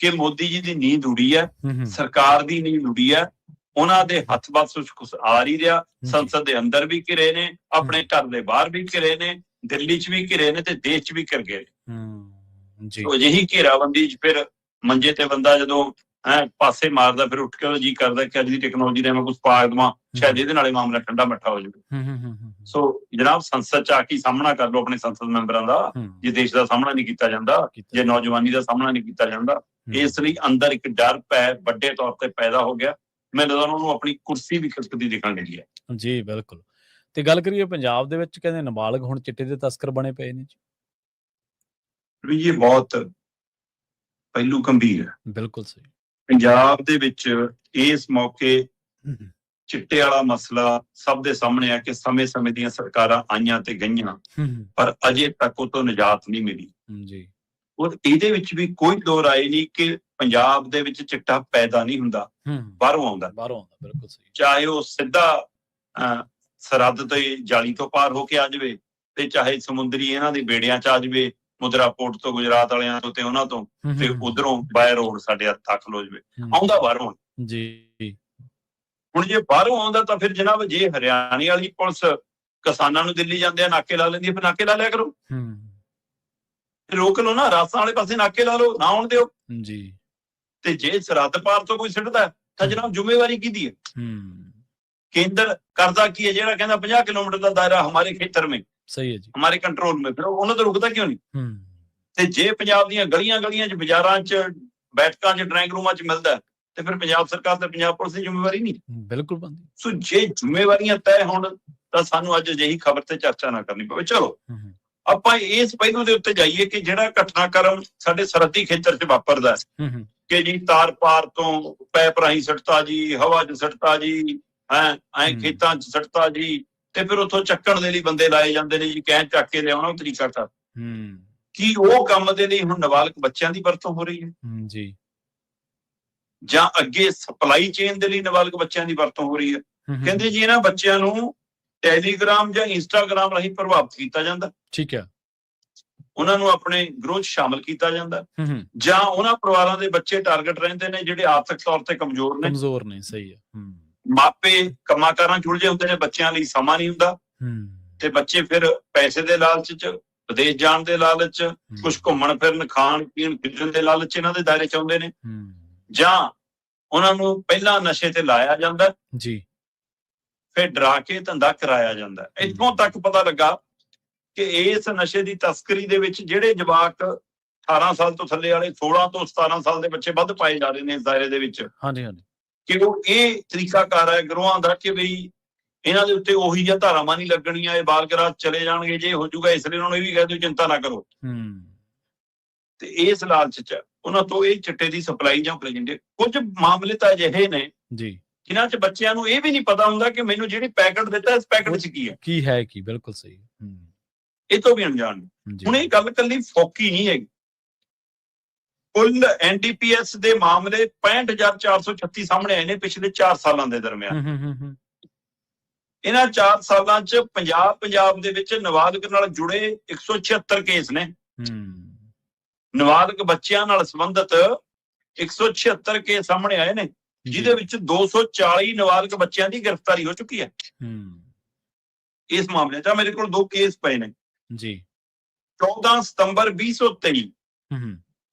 ਕਿ ਮੋਦੀ ਜੀ ਦੀ ਨੀਂਦ ਉੜੀ ਹੈ, ਸਰਕਾਰ ਦੀ ਨੀਂਦ ਉੜੀ ਹੈ। ਉਹਨਾਂ ਦੇ ਹੱਥ ਬਸ ਕੁਛ ਆ ਨਹੀਂ ਰਿਹਾ। ਸੰਸਦ ਦੇ ਅੰਦਰ ਵੀ ਘਿਰੇ ਨੇ, ਆਪਣੇ ਘਰ ਦੇ ਬਾਹਰ ਵੀ ਘਿਰੇ ਨੇ, ਦਿੱਲੀ ਚ ਵੀ ਘਿਰੇ ਨੇ ਤੇ ਦੇਸ਼ ਚ ਵੀ ਘਿਰ ਗਏ। ਅਜਿਹੀ ਘੇਰਾਬੰਦੀ ਚ ਫਿਰ ਮੰਜੇ ਤੇ ਬੰਦਾ ਜਦੋਂ ਪਾਸੇ ਮਾਰਦਾ, ਫਿਰ ਉੱਠ ਕੇ ਉਹਦਾ ਜੀ ਕਰਦਾ ਕਿ ਅੱਜ ਦੀ ਟੈਕਨੋਲੋਜੀ ਦਾ ਮੈਂ ਕੁਛ ਪਾ ਦੇਵਾਂ, ਸ਼ਾਇਦ ਇਹਦੇ ਨਾਲੇ ਮਾਮਲਾ ਠੰਡਾ ਮੱਠਾ ਹੋ ਜਾਵੇ। ਸੋ ਜਨਾਬ, ਸੰਸਦ ਚ ਆ ਕੇ ਸਾਹਮਣਾ ਕਰ ਲਓ ਆਪਣੇ ਸੰਸਦ ਮੈਂਬਰਾਂ ਦਾ, ਜੇ ਦੇਸ਼ ਦਾ ਸਾਹਮਣਾ ਨਹੀਂ ਕੀਤਾ ਜਾਂਦਾ, ਜੇ ਨੌਜਵਾਨੀ ਦਾ ਸਾਹਮਣਾ ਨਹੀਂ ਕੀਤਾ ਜਾਂਦਾ। ਇਸ ਲਈ ਅੰਦਰ ਇੱਕ ਡਰ ਵੱਡੇ ਤੌਰ ਤੇ ਪੈਦਾ ਹੋ ਗਿਆ। ਮੈਨੂੰ ਲੱਗਦਾ ਉਹਨੂੰ ਆਪਣੀ ਕੁਰਸੀ ਵੀ ਖਿਸਕਦੀ ਦਿਖਣ ਲੱਗੀ ਹੈ। ਜੀ ਬਿਲਕੁਲ। ਤੇ ਗੱਲ ਕਰੀਏ ਪੰਜਾਬ ਦੇ ਵਿੱਚ, ਕਹਿੰਦੇ ਨਾਬਾਲਗ ਹੁਣ ਚਿੱਟੇ ਦੇ ਤਸਕਰ ਬਣੇ ਪਏ ਨੇ ਜੀ। ਇਹ ਬਹੁਤ ਪਹਿਲੂ ਗੰਭੀਰ ਹੈ। ਬਿਲਕੁਲ ਸਹੀ। ਪੰਜਾਬ ਦੇ ਵਿੱਚ ਇਸ ਮੌਕੇ ਚਿੱਟੇ ਵਾਲਾ ਮਸਲਾ ਸਭ ਦੇ ਸਾਹਮਣੇ ਆ ਕਿ ਸਮੇਂ-ਸਮੇਂ ਦੀਆਂ ਸਰਕਾਰਾਂ ਆਈਆਂ ਤੇ ਗਈਆਂ, ਪਰ ਅਜੇ ਤੱਕ ਉਹ ਤੋਂ ਨਿਜਾਤ ਨਹੀਂ ਮਿਲੀ ਜੀ। ਔਰ ਇਹਦੇ ਵਿੱਚ ਵੀ ਕੋਈ ਦੋ ਰਾਏ ਨਹੀਂ ਕਿ ਪੰਜਾਬ ਦੇ ਵਿੱਚ ਚਿੱਟਾ ਪੈਦਾ ਨਹੀਂ ਹੁੰਦਾ, ਬਾਹਰੋਂ ਆਉਂਦਾ। ਬਿਲਕੁਲ ਸਹੀ। ਚਾਹੇ ਉਹ ਸਿੱਧਾ ਸਰਹੱਦ ਤੇ ਜਾਲੀ ਤੋਂ ਪਾਰ ਹੋ ਕੇ ਆ ਜਾਵੇ, ਤੇ ਚਾਹੇ ਸਮੁੰਦਰੀ ਇਹਨਾਂ ਦੇ ਬੇੜਿਆਂ ਚ ਆ ਜਾਵੇ, ਮੁਦਰਾ ਪੋਰਟ ਤੋਂ, ਗੁਜਰਾਤ ਵਾਲਿਆਂ ਤੋਂ ਤੇ ਉਹਨਾਂ ਤੋਂ, ਤੇ ਉਧਰੋਂ ਬਾਏ ਰੋਡ ਸਾਡੇ ਹੱਥ ਦਾਖਲ ਹੋ ਜਾਵੇ, ਆਉਂਦਾ ਬਾਹਰੋਂ ਜੀ। ਹੁਣ ਜੇ ਬਾਹਰੋਂ ਆਉਂਦਾ ਤਾਂ ਫਿਰ ਜਨਾਬ, ਜੇ ਹਰਿਆਣੇ ਵਾਲੀ ਪੁਲਿਸ ਕਿਸਾਨਾਂ ਨੂੰ ਦਿੱਲੀ ਜਾਂਦੇ ਆ ਨਾਕੇ ਲਾ ਲੈਂਦੀ ਹੈ, ਫਿਰ ਨਾਕੇ ਲਾ ਲਿਆ ਕਰੋ, ਰੋਕ ਲਓ ਨਾ, ਰਾਜਸਥਾਨ ਵਾਲੇ ਪਾਸੇ ਨਾਕੇ ਲਾ ਲਓ, ਨਾ ਆਉਣ ਦਿਓ ਜੀ। ਤੇ ਜੇ ਸਰਹੱਦ ਪਾਰ ਤੋਂ ਕੋਈ ਸਿੱਟਦਾ ਤਾਂ ਜਨਾਬ ਜ਼ਿੰਮੇਵਾਰੀ ਕਿਹਦੀ ਹੈ? ਕੇਂਦਰ ਕਰਦਾ ਕੀ ਹੈ? ਜਿਹੜਾ ਕਹਿੰਦਾ 50 ਕਿਲੋਮੀਟਰ ਦਾ ਦਾਇਰਾ ਹਮਾਰੇ ਖੇਤਰ ਮੇਂ, ਸਹੀ ਹੈ ਜੀ, ਹਮਾਰੇ ਕੰਟਰੋਲ ਮੇਂ, ਫਿਰ ਉਹਨਾਂ ਤੋਂ ਰੁਕਦਾ ਕਿਉਂ ਨਹੀਂ? ਤੇ ਜੇ ਪੰਜਾਬ ਦੀਆਂ ਗਲੀਆਂ ਚ, ਬਾਜ਼ਾਰਾਂ ਚ, ਬੈਠਕਾਂ ਚ, ਡਰਾਇੰਗ ਰੂਮਾਂ ਚ ਮਿਲਦਾ, ਤੇ ਫਿਰ ਪੰਜਾਬ ਸਰਕਾਰ ਤੇ ਪੰਜਾਬ ਪੁਲਿਸ ਦੀ ਜ਼ਿੰਮੇਵਾਰੀ ਨਹੀਂ? ਬਿਲਕੁਲ ਬਣਦੀ। ਸੋ ਜੇ ਜ਼ਿੰਮੇਵਾਰੀਆਂ ਤੈਅ ਹੋਣ ਤਾਂ ਸਾਨੂੰ ਅੱਜ ਅਜਿਹੀ ਖਬਰ ਤੇ ਚਰਚਾ ਨਾ ਕਰਨੀ ਪਵੇ। ਚਲੋ ਆਪਾਂ ਇਸ ਪਹਿਲੂ ਦੇ ਉੱਤੇ ਜਾਈਏ ਕਿ ਜਿਹੜਾ ਘਟਨਾਕ੍ਰਮ ਸਾਡੇ ਸਰਹੱਦੀ ਖੇਤਰ 'ਚ ਵਾਪਰਦਾ ਕਿ ਜੀ ਤਾਰ ਪਾਰ ਤੋਂ ਪੈਪ ਰਾਹੀਂ ਸੱਟਤਾ ਜੀ, ਹਵਾ 'ਚ ਸੱਟਤਾ ਜੀ, ਖੇਤਾਂ 'ਚ ਸੱਟਤਾ ਜੀ, ਤੇ ਫਿਰ ਉੱਥੋਂ ਚੱਕਣ ਦੇ ਲਈ ਬੰਦੇ ਲਾਏ ਜਾਂਦੇ ਨੇ ਜੀ, ਕਹਿ ਚੱਕ ਕੇ ਲਿਆਉਣਾ ਉਹ ਤਰੀਕਾ ਕਰ। ਕੀ ਉਹ ਕੰਮ ਦੇ ਲਈ ਹੁਣ ਨਾਬਾਲਗ ਬੱਚਿਆਂ ਦੀ ਵਰਤੋਂ ਹੋ ਰਹੀ ਹੈ ਜੀ, ਜਾਂ ਅੱਗੇ ਸਪਲਾਈ ਚੇਨ ਦੇ ਲਈ ਨਾਬਾਲਗ ਬੱਚਿਆਂ ਦੀ ਵਰਤੋਂ ਹੋ ਰਹੀ ਹੈ? ਕਹਿੰਦੇ ਜੀ ਇਹਨਾਂ ਬੱਚਿਆਂ ਨੂੰ ਟੈਲੀਗ੍ਰਾਮ ਜਾਂ ਇੰਸਟਾਗ੍ਰਾਮ ਰਾਹੀਂ ਪ੍ਰਭਾਵਿਤ ਕੀਤਾ ਜਾਂਦਾ, ਠੀਕ ਹੈ, ਉਹਨਾਂ ਨੂੰ ਆਪਣੇ ਗਰੋਹ 'ਚ ਸ਼ਾਮਲ ਕੀਤਾ ਜਾਂਦਾ, ਜਾਂ ਉਹਨਾਂ ਪਰਿਵਾਰਾਂ ਦੇ ਬੱਚੇ ਟਾਰਗੇਟ ਰਹਿੰਦੇ ਨੇ ਜਿਹੜੇ ਆਰਥਿਕ ਤੌਰ ਤੇ ਕਮਜ਼ੋਰ ਨੇ। ਸਹੀ ਹੈ। ਮਾਪੇ ਕੰਮਾਂ-ਕਾਰਾਂ 'ਚ ਉਲਝੇ ਹੁੰਦੇ ਨੇ, ਬੱਚਿਆਂ ਲਈ ਸਮਾਂ ਨਹੀਂ ਹੁੰਦਾ, ਤੇ ਬੱਚੇ ਫਿਰ ਪੈਸੇ ਦੇ ਲਾਲਚ 'ਚ, ਵਿਦੇਸ਼ ਜਾਣ ਦੇ ਲਾਲਚ 'ਚ, ਕੁਝ ਘੁੰਮਣ ਫਿਰਨ, ਖਾਣ ਪੀਣ, ਖੇਡਣ ਦੇ ਲਾਲਚ 'ਚ ਇਹਨਾਂ ਦੇ ਦਾਇਰੇ 'ਚ ਆਉਂਦੇ ਨੇ, ਜਾਂ ਉਹਨਾਂ ਨੂੰ ਪਹਿਲਾਂ ਨਸ਼ੇ ਤੇ ਲਾਇਆ ਜਾਂਦਾ ਜੀ, ਫਿਰ ਡਰਾ ਕੇ ਧੰਦਾ ਕਰਾਇਆ ਜਾਂਦਾ। ਇੱਥੋਂ ਤੱਕ ਪਤਾ ਲੱਗਾ ਕਿ ਇਸ ਨਸ਼ੇ ਦੀ ਤਸਕਰੀ ਦੇ ਵਿੱਚ ਜਿਹੜੇ ਜਵਾਕ 18 ਸਾਲ ਤੋਂ ਥੱਲੇ ਵਾਲੇ, 16 ਤੋਂ 17 ਸਾਲ ਦੇ ਬੱਚੇ ਵੱਧ ਪਾਏ ਜਾ ਰਹੇ ਨੇ ਇਸ ਦਾਇਰੇ ਦੇ ਵਿੱਚ, ਕਿ ਉਹ ਇਹ ਤਰੀਕਾਕਾਰ ਹੈ ਗਰੋਹਾਂ ਦਾ ਕਿ ਬਈ ਇਹਨਾਂ ਦੇ ਉੱਤੇ ਉਹੀ ਜਿਹੀਆਂ ਧਾਰਾਵਾਂ ਨਹੀਂ ਲੱਗਣੀਆਂ, ਇਹ ਬਾਲ-ਗਰਾਜ ਚਲੇ ਜਾਣਗੇ, ਜੇ ਹੋ ਜਾਊਗਾ, ਇਸ ਲਈ ਉਹਨਾਂ ਨੂੰ ਇਹ ਵੀ ਕਹਿ ਦਿਓ ਚਿੰਤਾ ਨਾ ਕਰੋ। ਤੇ ਇਸ ਲਾਲਚ 'ਚ ਉਹਨਾਂ ਤੋਂ ਇਹ ਚਿੱਟੇ ਦੀ ਸਪਲਾਈ ਜਾਂ ਜਾਂਦੇ। ਕੁਝ ਮਾਮਲੇ ਤਾਂ ਅਜਿਹੇ ਨੇ ਜੀ ਜਿਨ੍ਹਾਂ 'ਚ ਬੱਚਿਆਂ ਨੂੰ ਇਹ ਵੀ ਨਹੀਂ ਪਤਾ ਹੁੰਦਾ ਕਿ ਮੈਨੂੰ ਜਿਹੜੀ ਪੈਕਟ ਦਿੱਤਾ, ਇਸ ਪੈਕਟ 'ਚ ਕੀ ਹੈ। ਬਿਲਕੁਲ ਸਹੀ। ਇਹ ਤੋਂ ਵੀ ਅਣਜਾਣ। ਹੁਣ ਇਹ ਗੱਲ ਕੱਲੀ ਫੋਕੀ ਨਹੀਂ ਹੈਗੀ। ਕੁੱਲ NDPS ਦੇ ਮਾਮਲੇ 65,436 ਸਾਹਮਣੇ ਆਏ ਨੇ ਪਿਛਲੇ 4 ਸਾਲਾਂ ਦੇ ਦਰਮਿਆਨ। ਇਹਨਾਂ 4 ਸਾਲਾਂ 'ਚ ਪੰਜਾਬ ਦੇ ਵਿੱਚ ਨਾਬਾਲਗ ਨਾਲ ਜੁੜੇ 176 ਕੇਸ ਨੇ। ਨਾਬਾਲਗ ਬੱਚਿਆਂ ਨਾਲ ਸੰਬੰਧਿਤ 176 ਕੇਸ ਸਾਹਮਣੇ ਆਏ ਨੇ, ਜਿਹਦੇ ਵਿੱਚ 240 ਨਾਬਾਲਗ ਬੱਚਿਆਂ ਦੀ ਗ੍ਰਿਫਤਾਰੀ ਹੋ ਚੁੱਕੀ ਹੈ। ਇਸ ਮਾਮਲੇ 'ਚ ਮੇਰੇ ਕੋਲ 2 ਕੇਸ ਪਏ ਨੇ ਜੀ। 14 ਸਤੰਬਰ 2023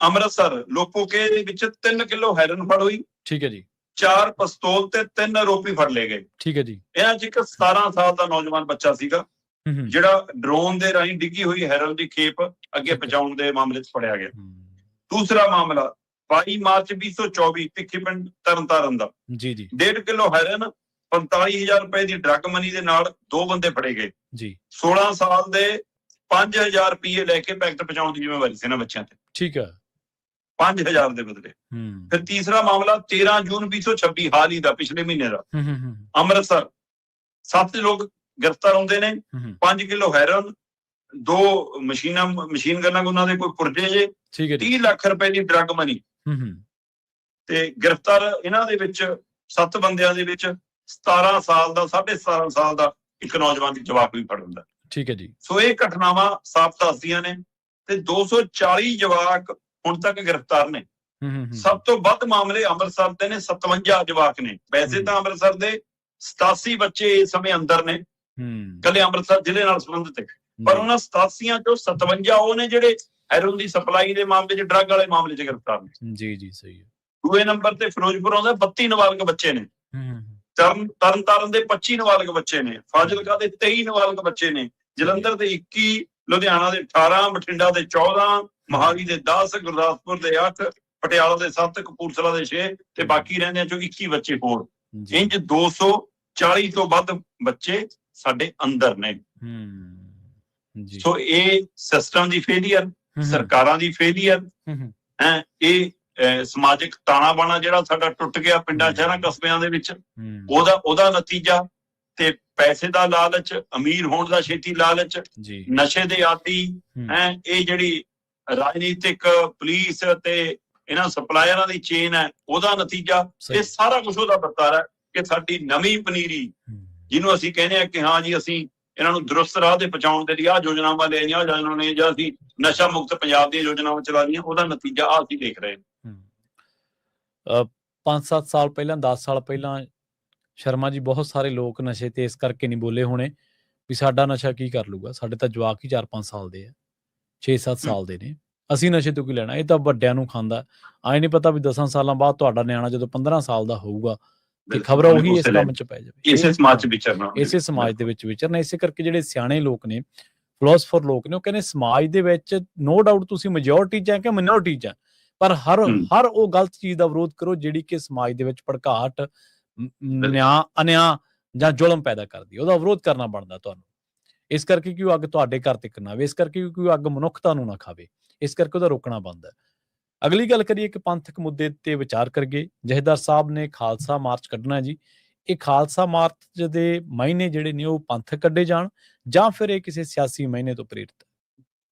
ਅੰਮ੍ਰਿਤਸਰ ਲੋਪੋਕੇ ਦੇ ਵਿੱਚ 3 ਕਿਲੋ ਹੈਰਨ ਫੜ ਹੋਈ, ਠੀਕ ਹੈ ਜੀ। 4 ਪਿਸਤੌਲ ਤੇ 3 ਆਰੋਪੀ ਫੜ ਲਏ ਗਏ, ਠੀਕ ਹੈ ਜੀ। ਇਹਨਾਂ 'ਚ ਇੱਕ 17 ਸਾਲ ਦਾ ਨੌਜਵਾਨ ਬੱਚਾ ਸੀਗਾ ਜਿਹੜਾ ਡਰੋਨ ਦੇ ਰਾਹੀਂ ਡਿੱਗੀ ਹੋਈ ਹੈਰਨ ਦੀ ਖੇਪ ਅੱਗੇ ਪਹੁੰਚਾਉਣ ਦੇ ਮਾਮਲੇ 'ਚ ਫੜਿਆ ਗਿਆ। ਦੂਸਰਾ ਮਾਮਲਾ 22 ਮਾਰਚ 2024 ਭਿੱਖੀ ਪਿੰਡ ਤਰਨਤਾਰਨ ਦਾ ਜੀ 1.5 ਕਿਲੋ ਹੈਰਨ, 45,000 ਰੁਪਏ ਦੀ ਡਰੱਗ ਮਨੀ ਦੇ ਨਾਲ 2 ਬੰਦੇ ਫੜੇ ਗਏ ਜੀ। 16 ਸਾਲ ਦੇ 5,000 ਰੁਪਏ ਲੈ ਕੇ ਪੈਕਟ ਪਹੁੰਚਾਉਣ ਦੀ ਜ਼ਿੰਮੇਵਾਰੀ ਸੀ ਇਹਨਾਂ ਬੱਚਿਆਂ ਤੇ, ਠੀਕ ਹੈ, 5,000 ਦੇ ਬਦਲੇ। ਫਿਰ ਤੀਸਰਾ ਮਾਮਲਾ 13 ਜੂਨ 2026 ਹਾਲ ਹੀ ਦਾ, ਪਿਛਲੇ ਮਹੀਨੇ ਦਾ, ਅੰਮ੍ਰਿਤਸਰ 7 ਲੋਕ ਗ੍ਰਿਫਤਾਰ ਹੁੰਦੇ ਨੇ। 5 ਕਿਲੋ ਹੈਰੋਨ, 2 ਮਸ਼ੀਨ ਗਨਾਂ ਉਹਨਾਂ ਦੇ ਕੋਈ ਪੁਰਜੇ ਜੇ, 30 ਲੱਖ ਰੁਪਏ ਦੀ ਡਰੱਗ ਮਨੀ। ਤੇ ਗ੍ਰਿਫਤਾਰ ਇਹਨਾਂ ਦੇ ਵਿੱਚ 7 ਬੰਦਿਆਂ ਦੇ ਵਿੱਚ 17 ਸਾਲ ਦਾ 17.5 ਸਾਲ ਦਾ ਇੱਕ ਨੌਜਵਾਨ ਜਵਾਕ ਵੀ ਫੜ ਹੁੰਦਾ। ਠੀਕ ਹੈ ਜੀ। ਸੋ ਇਹ ਘਟਨਾਵਾਂ ਸਾਫ਼ ਦੱਸਦੀਆਂ ਨੇ ਤੇ 240 ਜਵਾਕ ਹੁਣ ਤੱਕ ਗ੍ਰਿਫਤਾਰ ਨੇ। ਸਭ ਤੋਂ ਵੱਧ ਮਾਮਲੇ ਅੰਮ੍ਰਿਤਸਰ ਦੇ ਨੇ, 57 ਜਵਾਕ ਨੇ। ਵੈਸੇ ਤਾਂ ਅੰਮ੍ਰਿਤਸਰ ਦੇ 87 ਬੱਚੇ ਇਸ ਸਮੇਂ ਅੰਦਰ ਨੇ, ਕੱਲੇ ਅੰਮ੍ਰਿਤਸਰ ਜ਼ਿਲ੍ਹੇ ਨਾਲ ਸੰਬੰਧਿਤ ਹੈ, ਪਰ ਉਹਨਾਂ 87 ਚੋਂ 57 ਉਹ ਨੇ ਜਿਹੜੇ ਹੈਰੋਇਨ ਦੀ ਸਪਲਾਈ ਦੇ ਮਾਮਲੇ 'ਚ, ਡਰੱਗ ਵਾਲੇ ਮਾਮਲੇ 'ਚ ਗ੍ਰਿਫਤਾਰ ਨੇ। ਜੀ ਜੀ, ਸਹੀ ਹੈ। ਦੂਏ ਨੰਬਰ ਤੇ ਫਿਰੋਜ਼ਪੁਰ ਆਉਂਦਾ, 32 ਨਾਬਾਲਗ ਬੱਚੇ ਨੇ। ਤਰਨਤਾਰਨ ਦੇ 25 ਨਾਬਾਲਗ ਬੱਚੇ ਨੇ। ਫਾਜ਼ਿਲਕਾ ਦੇ 23 ਨਾਬਾਲਗ ਬੱਚੇ ਨੇ। ਜਲੰਧਰ ਦੇ 21, ਲੁਧਿਆਣਾ ਦੇ 18, ਬਠਿੰਡਾ ਦੇ 14, ਮੋਹਾਲੀ ਦੇ 10, ਗੁਰਦਾਸਪੁਰ ਦੇ 8, ਪਟਿਆਲਾ ਦੇ 7, ਕਪੂਰਥਲਾ ਦੇ 6 ਤੇ ਬਾਕੀ ਰਹਿੰਦਿਆਂ ਚੋਂ 21 ਬੱਚੇ ਹੋਰ। ਇੰਜ 240 ਤੋਂ ਵੱਧ ਬੱਚੇ ਸਾਡੇ ਅੰਦਰ ਨੇ। ਸੋ ਇਹ ਸਿਸਟਮ ਦੀ ਫੇਲੀਅਰ, ਸਰਕਾਰਾਂ ਦੀ ਫੇਲੀਅਰ ਹੈ। ਇਹ ਸਮਾਜਿਕ ਤਾਣਾ ਬਾਣਾ ਜਿਹੜਾ ਸਾਡਾ ਟੁੱਟ ਗਿਆ ਪਿੰਡਾਂ ਸ਼ਹਿਰਾਂ ਕਸਬਿਆਂ ਦੇ ਵਿੱਚ, ਉਹਦਾ ਨਤੀਜਾ। ਤੇ ਪੈਸੇ ਦਾ ਲਾਲਚ, ਅਮੀਰ ਹੋਣ ਦਾ ਛੇਤੀ ਲਾਲਚ, ਨਸ਼ੇ ਦੇ ਆਦੀ ਹੈ। ਇਹ ਜਿਹੜੀ ਰਾਜਨੀਤਿਕ, ਪੁਲਿਸ ਤੇ ਇਹਨਾਂ ਸਪਲਾਇਰਾਂ ਦੀ ਚੇਨ ਹੈ, ਉਹਦਾ ਨਤੀਜਾ। ਇਹ ਸਾਰਾ ਕੁਝ ਉਹਦਾ ਵਰਤਾਰਾ ਹੈ ਕਿ ਸਾਡੀ ਨਵੀਂ ਪਨੀਰੀ, ਜਿਹਨੂੰ ਅਸੀਂ ਕਹਿੰਦੇ ਹਾਂ ਕਿ ਹਾਂ ਜੀ ਅਸੀਂ ਇਹਨਾਂ ਨੂੰ ਦਰੁਸਤ ਰਾਹ ਤੇ ਪਹੁੰਚਾਉਣ ਦੇ ਲਈ ਆਹ ਯੋਜਨਾਵਾਂ ਲੈਣੀਆਂ ਜਾਂ ਨੇ, ਜਾਂ ਅਸੀਂ ਨਸ਼ਾ ਮੁਕਤ ਪੰਜਾਬ ਦੀਆਂ ਯੋਜਨਾਵਾਂ ਚਲਾ ਰਹੀਆਂ, ਉਹਦਾ ਨਤੀਜਾ ਆਹ ਅਸੀਂ ਦੇਖ ਰਹੇ ਹਾਂ। 5-7 ਸਾਲ ਪਹਿਲਾਂ, 10 ਸਾਲ ਪਹਿਲਾਂ ਸ਼ਰਮਾ ਜੀ, ਬਹੁਤ ਸਾਰੇ ਲੋਕ ਨਸ਼ੇ ਤੇ ਇਸ ਕਰਕੇ ਨਹੀਂ ਬੋਲੇ ਹੋਣੇ ਵੀ ਸਾਡਾ ਨਸ਼ਾ ਕੀ ਕਰ ਲੂਗਾ, ਸਾਡੇ ਤਾਂ ਜਵਾਕ ਹੀ 4-5 ਸਾਲ ਦੇ ਆ, 6-7 ਸਾਲ ਦੇ ਨੇ, ਅਸੀਂ ਨਸ਼ੇ ਤੋਂ ਕੀ ਲੈਣਾ, ਇਹ ਤਾਂ ਵੱਡਿਆਂ ਨੂੰ ਖਾਂਦਾ। ਆਏ ਨਹੀਂ ਪਤਾ ਵੀ 10 ਸਾਲਾਂ ਬਾਅਦ ਤੁਹਾਡਾ ਨਿਆਣਾ ਜਦੋਂ 15 ਸਾਲ ਦਾ ਹੋਊਗਾ ਤੇ ਖਬਰ ਉਹੀ ਇਸ ਕੰਮ 'ਚ ਪੈ ਜਾਵੇ। ਇਸੇ ਸਮਾਜ 'ਚ ਵਿਚਰਨਾ, ਇਸੇ ਸਮਾਜ ਦੇ ਵਿੱਚ ਵਿਚਰਨਾ। ਇਸੇ ਕਰਕੇ ਜਿਹੜੇ ਸਿਆਣੇ ਲੋਕ ਨੇ, ਫਿਲਾਸਫਰ ਲੋਕ ਨੇ, ਉਹ ਕਹਿੰਦੇ ਸਮਾਜ ਦੇ ਵਿੱਚ ਨੋ ਡਾਊਟ ਤੁਸੀਂ ਮੈਜੋਰਟੀ 'ਚ ਹੈ ਕਿ ਮਿਨੋਰਟੀ 'ਚ ਹੈ, ਪਰ ਹਰ ਉਹ ਗਲਤ ਚੀਜ਼ ਦਾ ਵਿਰੋਧ ਕਰੋ ਜਿਹੜੀ ਕਿ ਸਮਾਜ ਦੇ ਵਿੱਚ ਭੜਕਾਹਟ, ਅਨਿਆਂ ਜਾਂ ਜ਼ੁਲਮ ਪੈਦਾ ਕਰਦੀ, ਉਹਦਾ ਵਿਰੋਧ ਕਰਨਾ ਬਣਦਾ ਤੁਹਾਨੂੰ। ਇਸ ਕਰਕੇ ਕਿ ਉਹ ਅੱਗ ਤੁਹਾਡੇ ਘਰ ਤੱਕ ਨਾ ਆਵੇ, ਇਸ ਕਰਕੇ ਕਿ ਉਹ ਅੱਗ ਮਨੁੱਖਤਾ ਨੂੰ ਨਾ ਖਾਵੇ, ਇਸ ਕਰਕੇ ਉਹਦਾ ਰੋਕਣਾ ਬਣਦਾ। ਅਗਲੀ ਗੱਲ ਕਰੀਏ ਕਿ ਪੰਥਕ ਮੁੱਦੇ ਤੇ ਵਿਚਾਰ ਕਰੀਏ। ਜਥੇਦਾਰ ਸਾਹਿਬ ਨੇ ਖਾਲਸਾ ਮਾਰਚ ਕੱਢਣਾ ਜੀ। ਇਹ ਖਾਲਸਾ ਮਾਰਚ ਦੇ ਮਹੀਨੇ ਜਿਹੜੇ ਨੇ ਉਹ ਪੰਥਕ ਕੱਢੇ ਜਾਣ ਜਾਂ ਫਿਰ ਇਹ ਕਿਸੇ ਸਿਆਸੀ ਮਹੀਨੇ ਤੋਂ ਪ੍ਰੇਰਿਤ?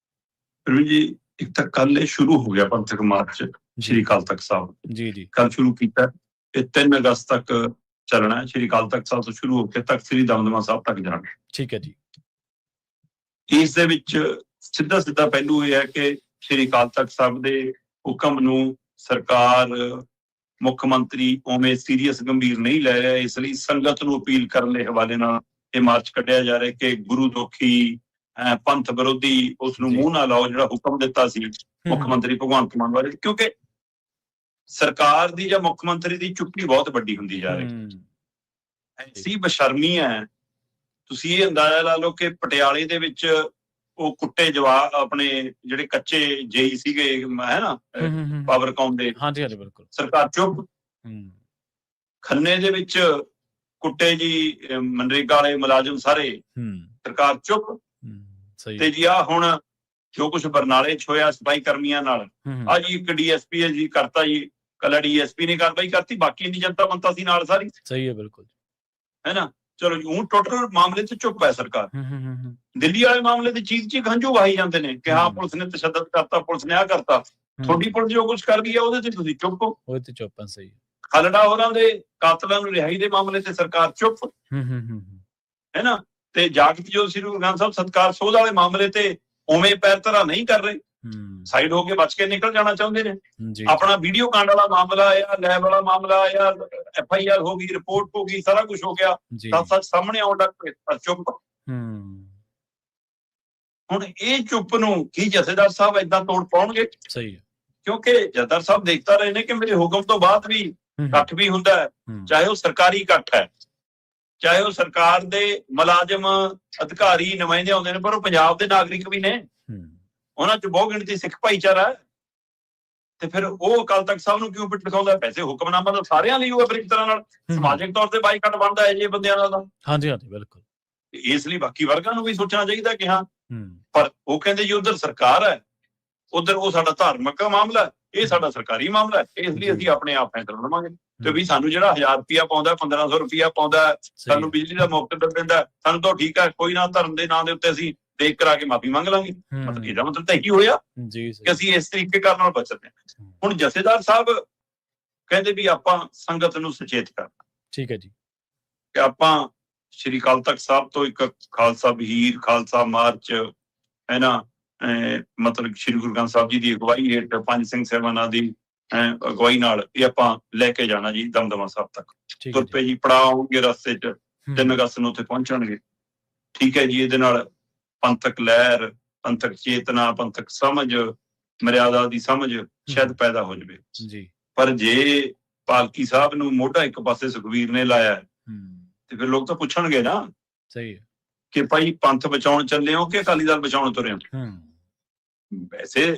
ਜੀ ਇੱਕ ਤਾਂ ਕੱਲ ਇਹ ਸ਼ੁਰੂ ਹੋ ਗਿਆ ਪੰਥਕ ਮਾਰਚ ਸ਼੍ਰੀ ਅਕਾਲ ਤਖਤ ਸਾਹਿਬ। ਜੀ ਕੱਲ ਸ਼ੁਰੂ ਕੀਤਾ, ਇਹ 3 ਅਗਸਤ ਤੱਕ ਚੱਲਣਾ। ਸ਼੍ਰੀ ਅਕਾਲ ਤਖਤ ਸਾਹਿਬ ਤੋਂ ਸ਼ੁਰੂ ਹੋ ਕੇ ਤਖਤ ਸ੍ਰੀ ਦਮਦਮਾ ਸਾਹਿਬ ਤੱਕ ਜਾਣਾ। ਠੀਕ ਹੈ ਜੀ। ਇਸ ਦੇ ਵਿੱਚ ਸਿੱਧਾ ਪਹਿਲੂ ਇਹ ਹੈ ਕਿ ਸ਼੍ਰੀ ਅਕਾਲ ਤਖਤ ਸਾਹਿਬ ਦੇ ਹੁਕਮ ਨੂੰ ਸਰਕਾਰ, ਮੁੱਖ ਮੰਤਰੀ ਉਵੇਂ ਸੀਰੀਅਸ ਗੰਭੀਰ ਨਹੀਂ ਲੈ ਰਿਹਾ। ਇਸ ਲਈ ਸੰਗਤ ਨੂੰ ਅਪੀਲ ਕਰਨ ਦੇ ਹਵਾਲੇ ਨਾਲ ਇਹ ਮਾਰਚ ਕੱਢਿਆ ਜਾ ਰਿਹਾ ਕਿ ਗੁਰੂ ਦੋਖੀ, ਪੰਥ ਵਿਰੋਧੀ, ਉਸ ਨੂੰ ਮੂੰਹ ਨਾ ਲਾਓ ਜਿਹੜਾ ਹੁਕਮ ਦਿੱਤਾ ਸੀ ਮੁੱਖ ਮੰਤਰੀ ਭਗਵੰਤ ਮਾਨ ਬਾਰੇ। ਕਿਉਂਕਿ ਸਰਕਾਰ ਦੀ ਜਾਂ ਮੁੱਖ ਮੰਤਰੀ ਦੀ ਚੁੱਪੀ ਬਹੁਤ ਵੱਡੀ ਹੁੰਦੀ ਜਾ ਰਹੀ। ਐਸੀ ਬਸ਼ਰਮੀ ਹੈ, ਤੁਸੀਂ ਇਹ ਅੰਦਾਜ਼ਾ ਲਾ ਲਓ ਕਿ ਪਟਿਆਲੇ ਦੇ ਵਿੱਚ ਉਹ ਕੁੱਟੇ ਜਵਾਕ ਆਪਣੇ ਜਿਹੜੇ ਕੱਚੇ ਜੇਈ ਸੀਗੇ ਹੈ ਨਾ, ਪਾਵਰਕਾਮ ਦੇ, ਹਾਂਜੀ ਹਾਂਜੀ ਬਿਲਕੁਲ, ਸਰਕਾਰ ਚੁੱਪ। ਖੰਨੇ ਦੇ ਵਿੱਚ ਕੁੱਟੇ ਜੀ ਮਨਰੇਗਾ ਵਾਲੇ ਮੁਲਾਜ਼ਮ ਸਾਰੇ, ਸਰਕਾਰ ਚੁੱਪ। ਤੇ ਜੀ ਆ ਹੁਣ ਜੋ ਕੁਛ ਬਰਨਾਲੇ 'ਚ ਹੋਇਆ ਸਫਾਈ ਕਰਮੀਆਂ ਨਾਲ, ਆ ਜੀ ਇੱਕ ਡੀਐਸਪੀ ਹੈ ਜੀ ਕਰਤਾ ਜੀ, ਕੱਲਾ ਡੀਐਸਪੀ ਨੇ ਕਾਰਵਾਈ ਕਰਤੀ, ਬਾਕੀ ਇੰਨੀ ਜਨਤਾ ਮੰਤਾ ਸੀ ਨਾਲ ਸਾਰੀ। ਸਹੀ ਹੈ, ਬਿਲਕੁਲ ਹੈ ਨਾ। ਚਲੋ ਜੀ ਹੁਣ ਟੋਟਲ ਮਾਮਲੇ 'ਚ ਚੁੱਪ ਹੈ ਸਰਕਾਰ। ਦਿੱਲੀ ਵਾਲੇ ਮਾਮਲੇ ਦੀ ਚੀਜ਼ 'ਚ ਹੰਝੂ ਵਹਾਈ ਜਾਂਦੇ ਨੇ ਕਿ ਹਾਂ ਪੁਲਿਸ ਨੇ ਤਸ਼ੱਦਦ ਕਰਤਾ, ਪੁਲਿਸ ਨੇ ਆਹ ਕਰਤਾ। ਤੁਹਾਡੀ ਪੁਲਿਸ ਜੋ ਕੁਛ ਕਰ ਗਈ ਹੈ ਉਹਦੇ 'ਚ ਤੁਸੀਂ ਚੁੱਪ ਹੋ। ਉਹਦੇ 'ਤੇ ਚੁੱਪ ਹੈ, ਸਹੀ। ਖਾਲੜਾ ਹੋਰਾਂ ਦੇ ਕਾਤਲਾਂ ਨੂੰ ਰਿਹਾਈ ਦੇ ਮਾਮਲੇ ਤੇ ਸਰਕਾਰ ਚੁੱਪ ਹੈ ਨਾ। ਤੇ ਜਾਗਤ ਜੋ ਸ੍ਰੀ ਗੁਰੂ ਗ੍ਰੰਥ ਸਾਹਿਬ ਸਤਿਕਾਰ ਸੋਧ ਵਾਲੇ ਮਾਮਲੇ ਤੇ ਉਵੇਂ ਪੈਰ ਧਰਾ ਨਹੀਂ ਕਰ ਰਹੇ, ਸਾਈਡ ਹੋ ਕੇ ਬਚ ਕੇ ਨਿਕਲ ਜਾਣਾ ਚਾਹੁੰਦੇ ਨੇ। ਆਪਣਾ ਵੀਡੀਓ ਕਾਂਡ ਵਾਲਾ ਮਾਮਲਾ ਆਇਆ, ਲੈਬ ਵਾਲਾ ਮਾਮਲਾ ਆਇਆ, FIR ਹੋ ਗਈ, ਰਿਪੋਰਟ ਹੋ ਗਈ, ਸਾਰਾ ਕੁਝ ਹੋ ਗਿਆ, ਸੱਚ ਸਾਹਮਣੇ ਆਉਣ ਲੱਗ ਪਏ, ਪਰ ਚੁੱਪ। ਹੁਣ ਇਹ ਚੁੱਪ ਨੂੰ ਕੀ ਜਥੇਦਾਰ ਸਾਹਿਬ ਏਦਾਂ ਤੋੜ ਪਾਉਣਗੇ? ਸਹੀ ਹੈ, ਕਿਉਂਕਿ ਜਥੇਦਾਰ ਸਾਹਿਬ ਦੇਖਦਾ ਰਹੇ ਨੇ ਕਿ ਮੇਰੇ ਹੁਕਮ ਤੋਂ ਬਾਅਦ ਵੀ ਇਕੱਠ ਵੀ ਹੁੰਦਾ ਹੈ, ਚਾਹੇ ਉਹ ਸਰਕਾਰੀ ਇਕੱਠ ਹੈ, ਚਾਹੇ ਉਹ ਸਰਕਾਰ ਦੇ ਮੁਲਾਜ਼ਮ, ਅਧਿਕਾਰੀ, ਨੁਮਾਇੰਦੇ ਆਉਂਦੇ ਨੇ, ਪਰ ਉਹ ਪੰਜਾਬ ਦੇ ਨਾਗਰਿਕ ਵੀ ਨੇ, ਉਹਨਾਂ 'ਚ ਬਹੁ ਗਿਣਤੀ ਸਿੱਖ ਭਾਈਚਾਰਾ ਹੈ। ਤੇ ਫਿਰ ਉਹ ਅਕਾਲ ਤਖਤ ਸਾਹਿਬ ਨੂੰ ਕਿਉਂ ਪਿੱਠ ਦਿਖਾਉਂਦਾ? ਪੈਸੇ ਹੁਕਮਨਾਮਾ ਤਾਂ ਸਾਰਿਆਂ ਲਈ ਹੋਇਆ, ਫਿਰ ਇੱਕ ਤਰ੍ਹਾਂ ਨਾਲ ਸਮਾਜਿਕ ਤੌਰ ਤੇ ਬਾਈਕਾਟ ਬਣਦਾ ਹੈ ਜੇ ਬੰਦਿਆਂ ਦਾ। ਹਾਂਜੀ ਹਾਂਜੀ ਬਿਲਕੁਲ। ਇਸ ਲਈ ਬਾਕੀ ਵਰਗਾਂ ਨੂੰ ਵੀ ਸੋਚਣਾ ਚਾਹੀਦਾ ਕਿ ਹਾਂ, ਪਰ ਉਹ ਕਹਿੰਦੇ ਜੀ ਉਧਰ ਸਰਕਾਰ ਹੈ, ਉਧਰ ਉਹ ਸਾਡਾ ਧਾਰਮਿਕ ਮਾਮਲਾ ਹੈ, ਇਹ ਸਾਡਾ ਸਰਕਾਰੀ ਮਾਮਲਾ ਹੈ, ਇਸ ਲਈ ਅਸੀਂ ਆਪਣੇ ਆਪ ਫੈਸਲਾ ਲਵਾਂਗੇ। ਤੇ ਵੀ ਸਾਨੂੰ ਜਿਹੜਾ 1000 ਰੁਪਇਆ ਪਾਉਂਦਾ, 1500 ਰੁਪਇਆ ਪਾਉਂਦਾ, ਸਾਨੂੰ ਬਿਜਲੀ ਦਾ ਮੁਫਤ ਦਿੰਦਾ, ਸਾਨੂੰ ਤਾਂ ਠੀਕ ਹੈ, ਕੋਈ ਨਾ ਧਰਮ ਦੇ ਨਾਂ ਦੇ ਉੱਤੇ ਅਸੀਂ ਦੇਖ ਕਰਾ ਕੇ ਮਾਫੀ ਮੰਗ ਲਾਂਗੇ। ਮਤਲਬ ਇਹਦਾ ਮਤਲਬ ਤਾਂ ਇਹੀ ਹੋਇਆ ਕਿ ਅਸੀਂ ਇਸ ਤਰੀਕੇ ਕਰਨ ਨਾਲ ਬਚਦੇ ਹਾਂ। ਹੁਣ ਜਥੇਦਾਰ ਸਾਹਿਬ ਕਹਿੰਦੇ ਵੀ ਆਪਾਂ ਸੰਗਤ ਨੂੰ ਸੁਚੇਤ ਕਰਨਾ। ਠੀਕ ਹੈ ਜੀ। ਕਿ ਆਪਾਂ ਸ਼੍ਰੀ ਅਕਾਲ ਤਖਤ ਸਾਹਿਬ ਤੋਂ ਇੱਕ ਖਾਲਸਾ ਵਹੀਰ, ਖਾਲਸਾ ਮਾਰਚ ਹੈ ਨਾ, ਮਤਲਬ ਸ਼੍ਰੀ ਗੁਰੂ ਗ੍ਰੰਥ ਸਾਹਿਬ ਜੀ ਦੀ ਅਗਵਾਈ ਹੇਠ 5 ਸਿੰਘ ਸਾਹਿਬਾਨਾਂ ਦੀ ਅਗਵਾਈ ਨਾਲ ਇਹ ਆਪਾਂ ਲੈ ਕੇ ਜਾਣਾ ਜੀ ਦਮਦਮਾ ਸਾਹਿਬ ਤੱਕ। ਤੁਰ ਪਏ ਜੀ, ਪੜਾਅ ਆਉਣਗੇ ਰਸਤੇ 'ਚ, 3 ਅਗਸਤ ਨੂੰ ਉੱਥੇ ਪਹੁੰਚਣਗੇ। ਠੀਕ ਹੈ ਜੀ। ਇਹਦੇ ਨਾਲ ਪੰਥਕ ਲਹਿਰ, ਪੰਥਕ ਚੇਤਨਾ, ਪੰਥਕ ਸਮਝ, ਮਰਿਆਦਾ ਦੀ ਸਮਝ ਸ਼ਾਇਦ ਪੈਦਾ ਹੋ ਜਾਵੇ ਜੀ। ਪਰ ਜੇ ਪਾਲਕੀ ਸਾਹਿਬ ਨੂੰ ਮੋਢਾ ਇੱਕ ਪਾਸੇ ਸੁਖਬੀਰ ਨੇ ਲਾਇਆ ਤੇ ਫਿਰ ਲੋਕ ਤਾਂ ਪੁੱਛਣਗੇ ਨਾ, ਸਹੀ ਹੈ, ਕਿ ਭਾਈ ਪੰਥ ਬਚਾਉਣ ਚੱਲੇ ਹੋ ਕਿ ਅਕਾਲੀ ਦਲ ਬਚਾਉਣ ਤੁਰੇ ਹੋ। ਵੈਸੇ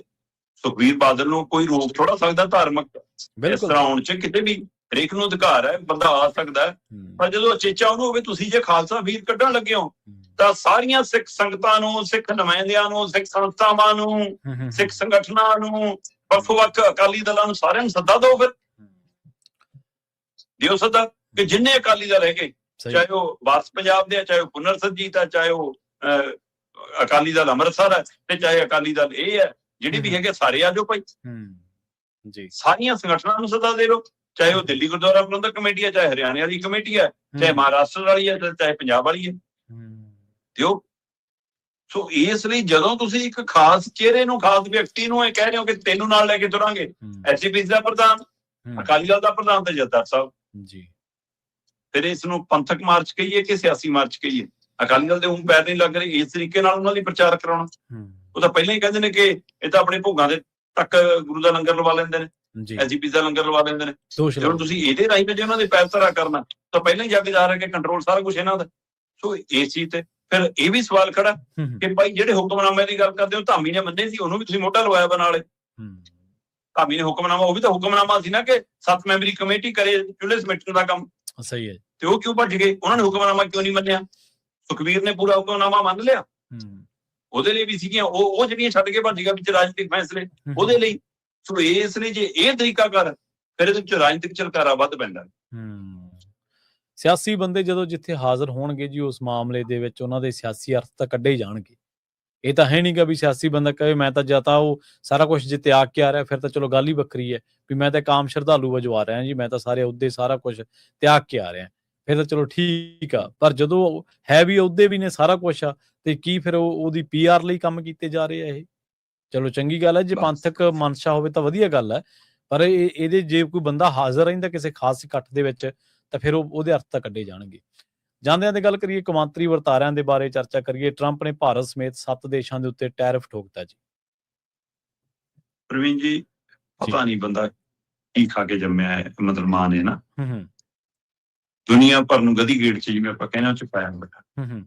ਸੁਖਬੀਰ ਬਾਦਲ ਨੂੰ ਕੋਈ ਰੋਕ ਥੋੜਾ ਸਕਦਾ ਧਾਰਮਿਕ ਇਸ ਤਰ੍ਹਾਂ ਆਉਣ 'ਚ, ਕਿਤੇ ਵੀ ਹਰੇਕ ਨੂੰ ਅਧਿਕਾਰ ਹੈ, ਬੰਦਾ ਆ ਸਕਦਾ ਹੈ। ਪਰ ਜਦੋਂ ਅਚੇਚਾ ਉਹਨੂੰ ਹੋਵੇ ਤੁਸੀਂ ਜੇ ਖਾਲਸਾ ਵੀਰ ਕੱਢਣ ਲੱਗੇ ਹੋ ਤਾਂ ਸਾਰੀਆਂ ਸਿੱਖ ਸੰਗਤਾਂ ਨੂੰ, ਸਿੱਖ ਨੁਮਾਇੰਦਿਆਂ ਨੂੰ, ਸਿੱਖ ਸੰਸਥਾਵਾਂ ਨੂੰ, ਸਿੱਖ ਸੰਗਠਨਾਂ ਨੂੰ, ਵੱਖ-ਵੱਖ ਅਕਾਲੀ ਦਲਾਂ ਨੂੰ, ਸਾਰਿਆਂ ਨੂੰ ਸੱਦਾ ਦਿਓ। ਫਿਰ ਦਿਓ ਸੱਦਾ ਕਿ ਜਿੰਨੇ ਅਕਾਲੀ ਦਲ ਹੈਗੇ, ਚਾਹੇ ਉਹ ਵਾਰਸ ਪੰਜਾਬ ਦੇ ਆ, ਚਾਹੇ ਉਹ ਪੁਨਰ ਸਰਜੀਤ ਆ, ਚਾਹੇ ਉਹ ਅਕਾਲੀ ਦਲ ਅੰਮ੍ਰਿਤਸਰ ਹੈ, ਤੇ ਚਾਹੇ ਅਕਾਲੀ ਦਲ ਇਹ ਹੈ, ਜਿਹੜੇ ਵੀ ਹੈਗੇ ਸਾਰੇ ਆ ਜਾਓ ਭਾਈ ਜੀ। ਸਾਰੀਆਂ ਸੰਗਠਨਾਂ ਨੂੰ ਸੱਦਾ ਦੇ ਲਓ, ਚਾਹੇ ਉਹ ਦਿੱਲੀ ਗੁਰਦੁਆਰਾ ਪ੍ਰਬੰਧਕ ਕਮੇਟੀ ਹੈ, ਚਾਹੇ ਹਰਿਆਣੇ ਵਾਲੀ ਕਮੇਟੀ ਹੈ, ਚਾਹੇ ਮਹਾਰਾਸ਼ਟਰ ਵਾਲੀ ਹੈ, ਚਾਹੇ ਪੰਜਾਬ ਵਾਲੀ ਹੈ, ਦਿਓ। ਸੋ ਇਸ ਲਈ ਜਦੋਂ ਤੁਸੀਂ ਇੱਕ ਖਾਸ ਚਿਹਰੇ ਨੂੰ, ਖਾਸ ਵਿਅਕਤੀ ਨੂੰ ਇਹ ਕਹਿ ਰਹੇ ਹੋ ਕਿ ਤੈਨੂੰ ਨਾਲ ਲੈ ਕੇ ਤੁਰਾਂਗੇ, ਐਸਜੀਪੀਸੀ ਦਾ ਪ੍ਰਧਾਨ, ਅਕਾਲੀ ਦਲ ਦਾ ਪ੍ਰਧਾਨ ਤੇ ਜਥੇਦਾਰ ਸਾਹਿਬ ਜੀ, ਫਿਰ ਇਸ ਨੂੰ ਪੰਥਕ ਮਾਰਚ ਕਹੀਏ ਕਿ ਸਿਆਸੀ ਮਾਰਚ ਕਹੀਏ? ਅਕਾਲੀ ਦਲ ਦੇ ਹੁਣ ਪੈਰ ਨਹੀਂ ਲੱਗ ਰਹੇ ਇਸ ਤਰੀਕੇ ਨਾਲ ਉਹਨਾਂ ਦੀ ਪ੍ਰਚਾਰ ਕਰਾਉਣਾ। ਉਹ ਤਾਂ ਪਹਿਲਾਂ ਹੀ ਕਹਿੰਦੇ ਨੇ ਕਿ ਇਹ ਤਾਂ ਆਪਣੇ ਭੋਗਾਂ ਦੇ ਤੱਕ ਗੁਰੂ ਦਾ ਲੰਗਰ ਲਵਾ ਲੈਂਦੇ ਨੇ, ਐਸਜੀਪੀਸੀ ਦਾ ਲੰਗਰ ਲਵਾ ਲੈਂਦੇ ਨੇ। ਹੁਣ ਤੁਸੀਂ ਇਹਦੇ ਰਾਹੀਂ ਜੇ ਉਹਨਾਂ ਦੇ ਪੈਰ ਧਰਾ ਕਰਨਾ ਤਾਂ ਪਹਿਲਾਂ ਹੀ ਜਾ ਕੇ ਜਾ ਰਿਹਾ ਕਿ ਕੰਟਰੋਲ ਸਾਰਾ ਕੁਛ ਇਹਨਾਂ ਦਾ। ਸੋ ਇਸ ਚੀਜ਼ ਤੇ ਫਿਰ ਇਹ ਵੀ ਸਵਾਲ ਖੜਾ ਕਿ ਭਾਈ ਜਿਹੜੇ ਹੁਕਮਨਾਮੇ ਦੀ ਗੱਲ ਕਰਦੇ ਹੋ, ਧਾਮੀ ਨੇ ਮੰਨੇ ਸੀ, ਉਹਨੂੰ ਵੀ ਤੁਸੀਂ ਮੋਢਾ ਲਵਾਇਆ ਬਣਾ ਲੇ। ਧਾਮੀ ਨੇ ਹੁਕਮਨਾਮਾ, ਉਹ ਵੀ ਤਾਂ ਹੁਕਮਨਾਮਾ ਸੀ ਨਾ ਕਿ 7 ਮੈਂਬਰੀ ਕਮੇਟੀ ਕਰੇ ਚੁੱਲ੍ਹੇ ਸਮੇਟਣ ਦਾ ਕੰਮ। ਸਹੀ ਹੈ। ਤੇ ਉਹ ਕਿਉਂ ਭੱਜ ਗਏ? ਉਹਨਾਂ ਨੇ ਹੁਕਮਨਾਮਾ ਕਿਉਂ ਨਹੀਂ ਮੰਨਿਆ? ਸੁਖਬੀਰ ਨੇ ਪੂਰਾ ਹੁਕਮਨਾਮਾ ਮੰਨ ਲਿਆ, ਉਹਦੇ ਲਈ ਵੀ ਸੀਗੀਆਂ ਉਹ ਜਿਹੜੀਆਂ ਛੱਡ ਕੇ ਭੱਜ ਗਿਆ ਵਿੱਚ ਰਾਜਨੀਤਿਕ ਫੈਸਲੇ ਉਹਦੇ ਲਈ। ਸੋ ਇਸ ਲਈ ਜੇ ਇਹ ਤਰੀਕਾ ਕਰ, ਫਿਰ ਇਹਦੇ ਵਿੱਚ ਰਾਜਨੀਤਿਕ ਝਲਕਾਰਾ ਵੱਧ ਪੈਂਦਾ। ਸਿਆਸੀ ਬੰਦੇ ਜਦੋਂ ਜਿੱਥੇ ਹਾਜ਼ਰ ਹੋਣਗੇ ਜੀ, ਉਸ ਮਾਮਲੇ ਦੇ ਵਿੱਚ ਉਹਨਾਂ ਦੇ ਸਿਆਸੀ ਅਰਥ ਤਾਂ ਕੱਢੇ ਜਾਣਗੇ। ਇਹ ਤਾਂ ਹੈ ਨਹੀਂ ਗਾ ਵੀ ਸਿਆਸੀ ਬੰਦਾ ਕਹੇ ਮੈਂ ਤਾਂ ਜਾਂ ਤਾਂ ਉਹ ਸਾਰਾ ਕੁਛ ਜੇ ਤਿਆਗ ਕੇ ਆ ਰਿਹਾ, ਫਿਰ ਤਾਂ ਚਲੋ ਗੱਲ ਹੀ ਵੱਖਰੀ ਹੈ ਵੀ ਮੈਂ ਤਾਂ ਇੱਕ ਆਮ ਸ਼ਰਧਾਲੂ ਵਜੋਂ ਆ ਰਿਹਾ ਜੀ, ਮੈਂ ਤਾਂ ਸਾਰੇ ਅਹੁਦੇ ਸਾਰਾ ਕੁਛ ਤਿਆਗ ਕੇ ਆ ਰਿਹਾ, ਫਿਰ ਤਾਂ ਚਲੋ ਠੀਕ ਆ। ਪਰ ਜਦੋਂ ਹੈ ਵੀ ਅਹੁਦੇ ਵੀ ਨੇ, ਸਾਰਾ ਕੁਛ ਆ, ਤੇ ਕੀ ਫਿਰ ਉਹਦੀ PR ਲਈ ਕੰਮ ਕੀਤੇ ਜਾ ਰਹੇ ਆ? ਇਹ ਚਲੋ ਚੰਗੀ ਗੱਲ ਹੈ ਜੇ ਪੰਥਕ ਮਨਸ਼ਾ ਹੋਵੇ ਤਾਂ ਵਧੀਆ ਗੱਲ ਹੈ, ਪਰ ਇਹਦੇ ਜੇ ਕੋਈ ਬੰਦਾ ਹਾਜ਼ਰ ਰਹਿੰਦਾ ਕਿਸੇ ਖਾਸ ਇਕੱਠ ਦੇ ਵਿੱਚ ਤਾਂ ਫਿਰ ਉਹਦੇ ਅਰਥ ਤਾਂ ਕੱਢੇ ਜਾਣਗੇ। ਜਾਂਦਿਆਂ ਦੀ ਗੱਲ ਕਰੀਏ ਕੌਮਾਂਤਰੀ ਵਰਤਾਰਿਆਂ ਦੇ ਬਾਰੇ ਚਰਚਾ ਕਰੀਏ। ਟਰੰਪ ਨੇ ਭਾਰਤ ਸਮੇਤ 7 ਦੇਸ਼ਾਂ ਦੇ ਉੱਤੇ ਟੈਰਿਫ ਠੋਕਤਾ ਜੀ। ਪ੍ਰਵੀਨ ਜੀ, ਪਤਾ ਨਹੀਂ ਬੰਦਾ ਕੀ ਖਾ ਕੇ ਜੰਮਿਆ ਹੈ, ਮਤਲਬ ਮਾਂ ਨੇ ਨਾ ਦੁਨੀਆ ਭਰ ਨੂੰ ਗਦੀ ਗੇਟ 'ਚ ਜਿਵੇਂ ਆਪਾਂ ਕਹਿਣਾ ਚ ਪਾਇਆ ਬੈਠਾ।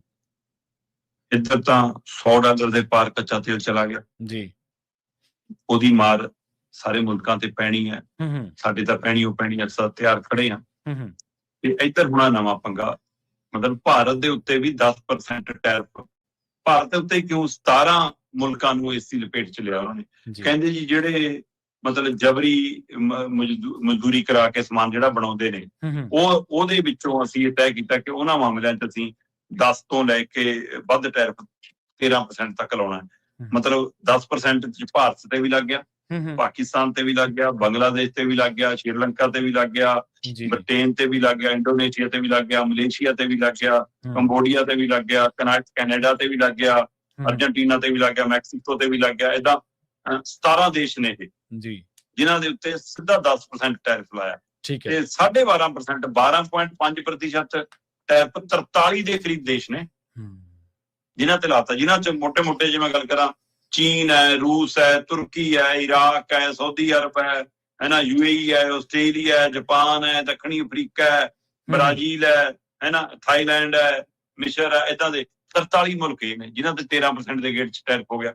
ਇੱਧਰ ਤਾਂ $100 ਦੇ ਪਾਰ ਕੱਚਾ ਤੇਲ ਚਲਾ ਗਿਆ ਜੀ, ਉਹਦੀ ਮਾਰ ਸਾਰੇ ਮੁਲਕਾਂ ਤੇ ਪੈਣੀ ਹੈ। ਸਾਡੇ ਤਾਂ ਪੈਣੀ ਉਹ ਪੈਣੀ, ਅਕਸਰ ਤਿਆਰ ਖੜੇ ਆ। ਤੇ ਇੱਧਰ ਹੋਣਾ ਨਵਾਂ ਪੰਗਾ, ਮਤਲਬ ਭਾਰਤ ਦੇ ਉੱਤੇ ਵੀ 10% ਟੈਰਿਫ। ਭਾਰਤ ਦੇ ਉੱਤੇ ਕਿਉਂ? 17 ਮੁਲਕਾਂ ਨੂੰ ਇਸ ਦੀ ਲਪੇਟ ਚ ਲਿਆ ਉਹਨਾਂ ਨੇ। ਕਹਿੰਦੇ ਜੀ ਜਿਹੜੇ ਮਤਲਬ ਜਬਰੀ ਮਜ਼ਦੂਰੀ ਕਰਾ ਕੇ ਸਮਾਨ ਜਿਹੜਾ ਬਣਾਉਂਦੇ ਨੇ, ਉਹਦੇ ਵਿੱਚੋਂ ਅਸੀਂ ਇਹ ਤੈਅ ਕੀਤਾ ਕਿ ਉਹਨਾਂ ਮਾਮਲਿਆਂ 'ਚ ਅਸੀਂ 10 ਤੋਂ ਲੈ ਕੇ ਵੱਧ ਟੈਰਿਫ 13% ਤੱਕ ਲਾਉਣਾ। ਮਤਲਬ 10% ਚ ਭਾਰਤ ਤੇ ਵੀ ਲੱਗ ਗਿਆ, ਪਾਕਿਸਤਾਨ ਤੇ ਵੀ ਲੱਗ ਗਿਆ, ਬੰਗਲਾਦੇਸ਼ ਤੇ ਵੀ ਲੱਗ ਗਿਆ, ਸ਼੍ਰੀਲੰਕਾ ਤੇ ਵੀ ਲੱਗ ਗਿਆ, ਬ੍ਰਿਟੇਨ ਤੇ ਵੀ ਲੱਗ ਗਿਆ, ਇੰਡੋਨੇਸ਼ੀਆ ਤੇ ਵੀ ਲੱਗ ਗਿਆ, ਮਲੇਸ਼ੀਆ ਤੇ ਵੀ ਲੱਗ ਗਿਆ, ਕੰਬੋਡੀਆ ਤੇ ਵੀ ਲੱਗ ਗਿਆ, ਕੈਨੇਡਾ ਤੇ ਵੀ ਲੱਗ ਗਿਆ, ਅਰਜਨਟੀਨਾ ਤੇ ਵੀ ਲੱਗ ਗਿਆ, ਮੈਕਸੀਕੋ ਤੇ ਵੀ ਲੱਗ ਗਿਆ। ਏਦਾਂ 17 ਦੇਸ਼ ਨੇ ਇਹ ਜੀ ਜਿਨ੍ਹਾਂ ਦੇ ਉੱਤੇ ਸਿੱਧਾ 10% ਟੈਰਿਫ ਲਾਇਆ। ਤੇ 12.5% 12.5% ਟੈਰਿਫ 43 ਦੇ ਕਰੀਬ ਦੇਸ਼ ਨੇ ਜਿਨ੍ਹਾਂ ਤੇ ਲਾਤਾ, ਜਿਨ੍ਹਾਂ ਚ ਮੋਟੇ ਜੇ ਮੈਂ ਗੱਲ ਕਰਾਂ, ਚੀਨ ਹੈ, ਰੂਸ ਹੈ, ਤੁਰਕੀ ਹੈ, ਇਰਾਕ ਹੈ, ਸਾਊਦੀ ਅਰਬ ਹੈ ਨਾ, UAE ਹੈ, ਆਸਟ੍ਰੇਲੀਆ ਹੈ, ਜਾਪਾਨ ਹੈ, ਦੱਖਣੀ ਅਫਰੀਕਾ ਹੈ, ਬ੍ਰਾਜ਼ੀਲ ਹੈ ਨਾ, ਥਾਈਲੈਂਡ ਹੈ, ਮਿਸਰ ਹੈ। ਏਦਾਂ ਦੇ 43 ਮੁਲਕ ਇਹ ਨੇ ਜਿਨ੍ਹਾਂ ਤੇ 13% ਦੇ ਗੇਟ ਚ ਟੈਰਿਫ ਹੋ ਗਿਆ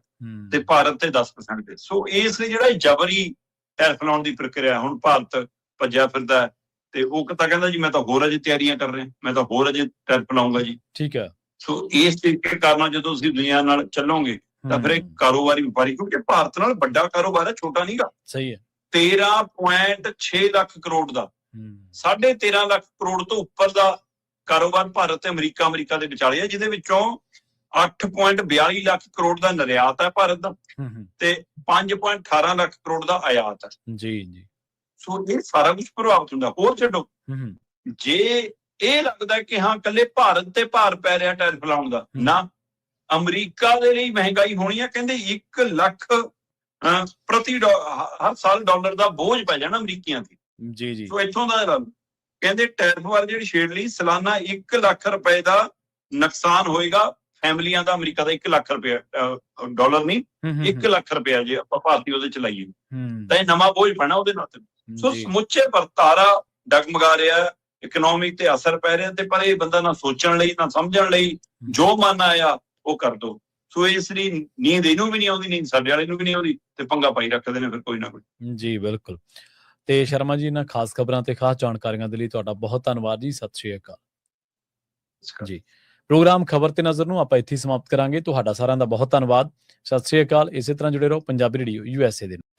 ਤੇ ਭਾਰਤ ਤੇ 10% ਦੇ। ਸੋ ਇਸ ਲਈ ਜਿਹੜਾ ਜਬਰੀ ਟੈਰਿਫ ਲਾਉਣ ਦੀ ਪ੍ਰਕਿਰਿਆ ਹੁਣ ਭਾਰਤ ਭੱਜਿਆ ਫਿਰਦਾ ਤੇ ਉਹ ਤਾਂ ਕਹਿੰਦਾ ਜੀ ਮੈਂ ਤਾਂ ਹੋਰ ਅਜੇ ਤਿਆਰੀਆਂ ਕਰ ਰਿਹਾ, ਮੈਂ ਤਾਂ ਹੋਰ ਅਜੇ ਟੈਰਿਫ ਲਾਉਂਗਾ ਜੀ। ਠੀਕ ਹੈ। ਸੋ ਇਸ ਤਰੀਕੇ ਕਾਰਨ ਜਦੋਂ ਤੁਸੀਂ ਦੁਨੀਆ ਨਾਲ ਚੱਲੋਗੇ ਤਾਂ ਫਿਰ ਇਹ ਕਾਰੋਬਾਰੀ ਵਪਾਰੀ, ਕਿਉਂਕਿ ਭਾਰਤ ਨਾਲ ਵੱਡਾ ਕਾਰੋਬਾਰ ਹੈ, ਛੋਟਾ ਨਹੀਂਗਾ। ਸਹੀ ਹੈ। 13.6 ਲੱਖ ਕਰੋੜ ਦਾ 13.5 ਲੱਖ ਕਰੋੜ ਤੋਂ ਉੱਪਰ ਦਾ ਕਾਰੋਬਾਰ ਭਾਰਤ ਤੇ ਅਮਰੀਕਾ ਦੇ ਵਿਚਾਲੇ ਹੈ, ਜਿਹਦੇ ਵਿੱਚੋਂ 8.42 ਲੱਖ ਕਰੋੜ ਦਾ ਨਿਰਯਾਤ ਹੈ ਭਾਰਤ ਦਾ ਤੇ 5.18 ਲੱਖ ਕਰੋੜ ਦਾ ਆਯਾਤ ਹੈ। ਜੀ ਜੀ। ਸੋ ਇਹ ਸਾਰਾ ਕੁਝ ਪ੍ਰਭਾਵਿਤ ਹੁੰਦਾ। ਹੋਰ ਛੱਡੋ, ਜੇ ਇਹ ਲੱਗਦਾ ਕਿ ਹਾਂ ਇਕੱਲੇ ਭਾਰਤ ਤੇ ਭਾਰ ਪੈ ਰਿਹਾ ਟੈਰਿਫ ਲਾਉਣ ਦਾ, ਨਾ, ਅਮਰੀਕਾ ਦੇ ਲਈ ਮਹਿੰਗਾਈ ਹੋਣੀ ਹੈ। ਕਹਿੰਦੇ 1 ਲੱਖ ਪ੍ਰਤੀ ਹਰ ਸਾਲ ਡਾਲਰ ਦਾ ਬੋਝ ਪੈ ਜਾਣਾ ਅਮਰੀਕੀਆਂ ਤੇ। ਜੀ ਜੀ। ਸੋ ਇੱਥੋਂ ਦਾ ਕਹਿੰਦੇ ਟੈਰਿਫ ਵਾਲੀ ਜਿਹੜੀ ਛੇੜ ਲਈ, ਸਾਲਾਨਾ 1 ਲੱਖ ਰੁਪਏ ਦਾ ਨੁਕਸਾਨ ਹੋਏਗਾ ਫੈਮਲੀਆਂ ਦਾ ਅਮਰੀਕਾ ਦਾ। 1 ਲੱਖ ਰੁਪਏ, ਡਾਲਰ ਨਹੀਂ, 1 ਲੱਖ ਰੁਪਇਆ ਜੇ ਆਪਾਂ ਭਾਰਤੀ ਉਹਦੇ ਚਲਾਈਏ ਤਾਂ ਇਹ ਨਵਾਂ ਬੋਝ ਪੈਣਾ ਉਹਦੇ ਨਾਲ। ਸੋ ਸਮੁੱਚੇ ਵਰਤਾਰਾ ਡਗਮਗਾ ਰਿਹਾ, ਇਕਨੋਮੀ ਤੇ ਅਸਰ ਪੈ ਰਿਹਾ, ਤੇ ਪਰ ਇਹ ਬੰਦਾ ਨਾ ਸੋਚਣ ਲਈ ਨਾ ਸਮਝਣ ਲਈ, ਜੋ ਮਨ ਆਇਆ ਉਹ ਕਰ ਦੋ। ਸੋ ਇਸ ਲਈ ਨੀਂਦ ਇਹਨੂੰ ਵੀ ਨਹੀਂ ਆਉਂਦੀ, ਨੀਂਦ ਸਾਡੇ ਵਾਲੇ ਨੂੰ ਵੀ ਨਹੀਂ ਆਉਂਦੀ, ਤੇ ਪੰਗਾ ਪਾਈ ਰੱਖਦੇ ਨੇ ਫਿਰ ਕੋਈ ਨਾ ਕੋਈ। ਜੀ ਬਿਲਕੁਲ। ਤੇ ਸ਼ਰਮਾ ਜੀ, ਇਹਨਾਂ ਖਾਸ ਖਬਰਾਂ ਤੇ ਖਾਸ ਜਾਣਕਾਰੀਆਂ ਦੇ ਲਈ ਤੁਹਾਡਾ ਬਹੁਤ ਧੰਨਵਾਦ ਜੀ। ਸਤਿ ਸ਼੍ਰੀ ਅਕਾਲ ਜੀ। ਪ੍ਰੋਗਰਾਮ ਖਬਰ ਤੇ ਨਜ਼ਰ ਨੂੰ ਆਪਾਂ ਇੱਥੇ ਸਮਾਪਤ ਕਰਾਂਗੇ। ਤੁਹਾਡਾ ਸਾਰਿਆਂ ਦਾ ਬਹੁਤ ਧੰਨਵਾਦ। ਸਤਿ ਸ਼੍ਰੀ ਅਕਾਲ। ਇਸੇ ਤਰ੍ਹਾਂ ਜੁੜੇ ਰਹੋ ਪੰਜਾਬੀ ਰੇਡੀਓ USA ਦੇ ਨਾਲ।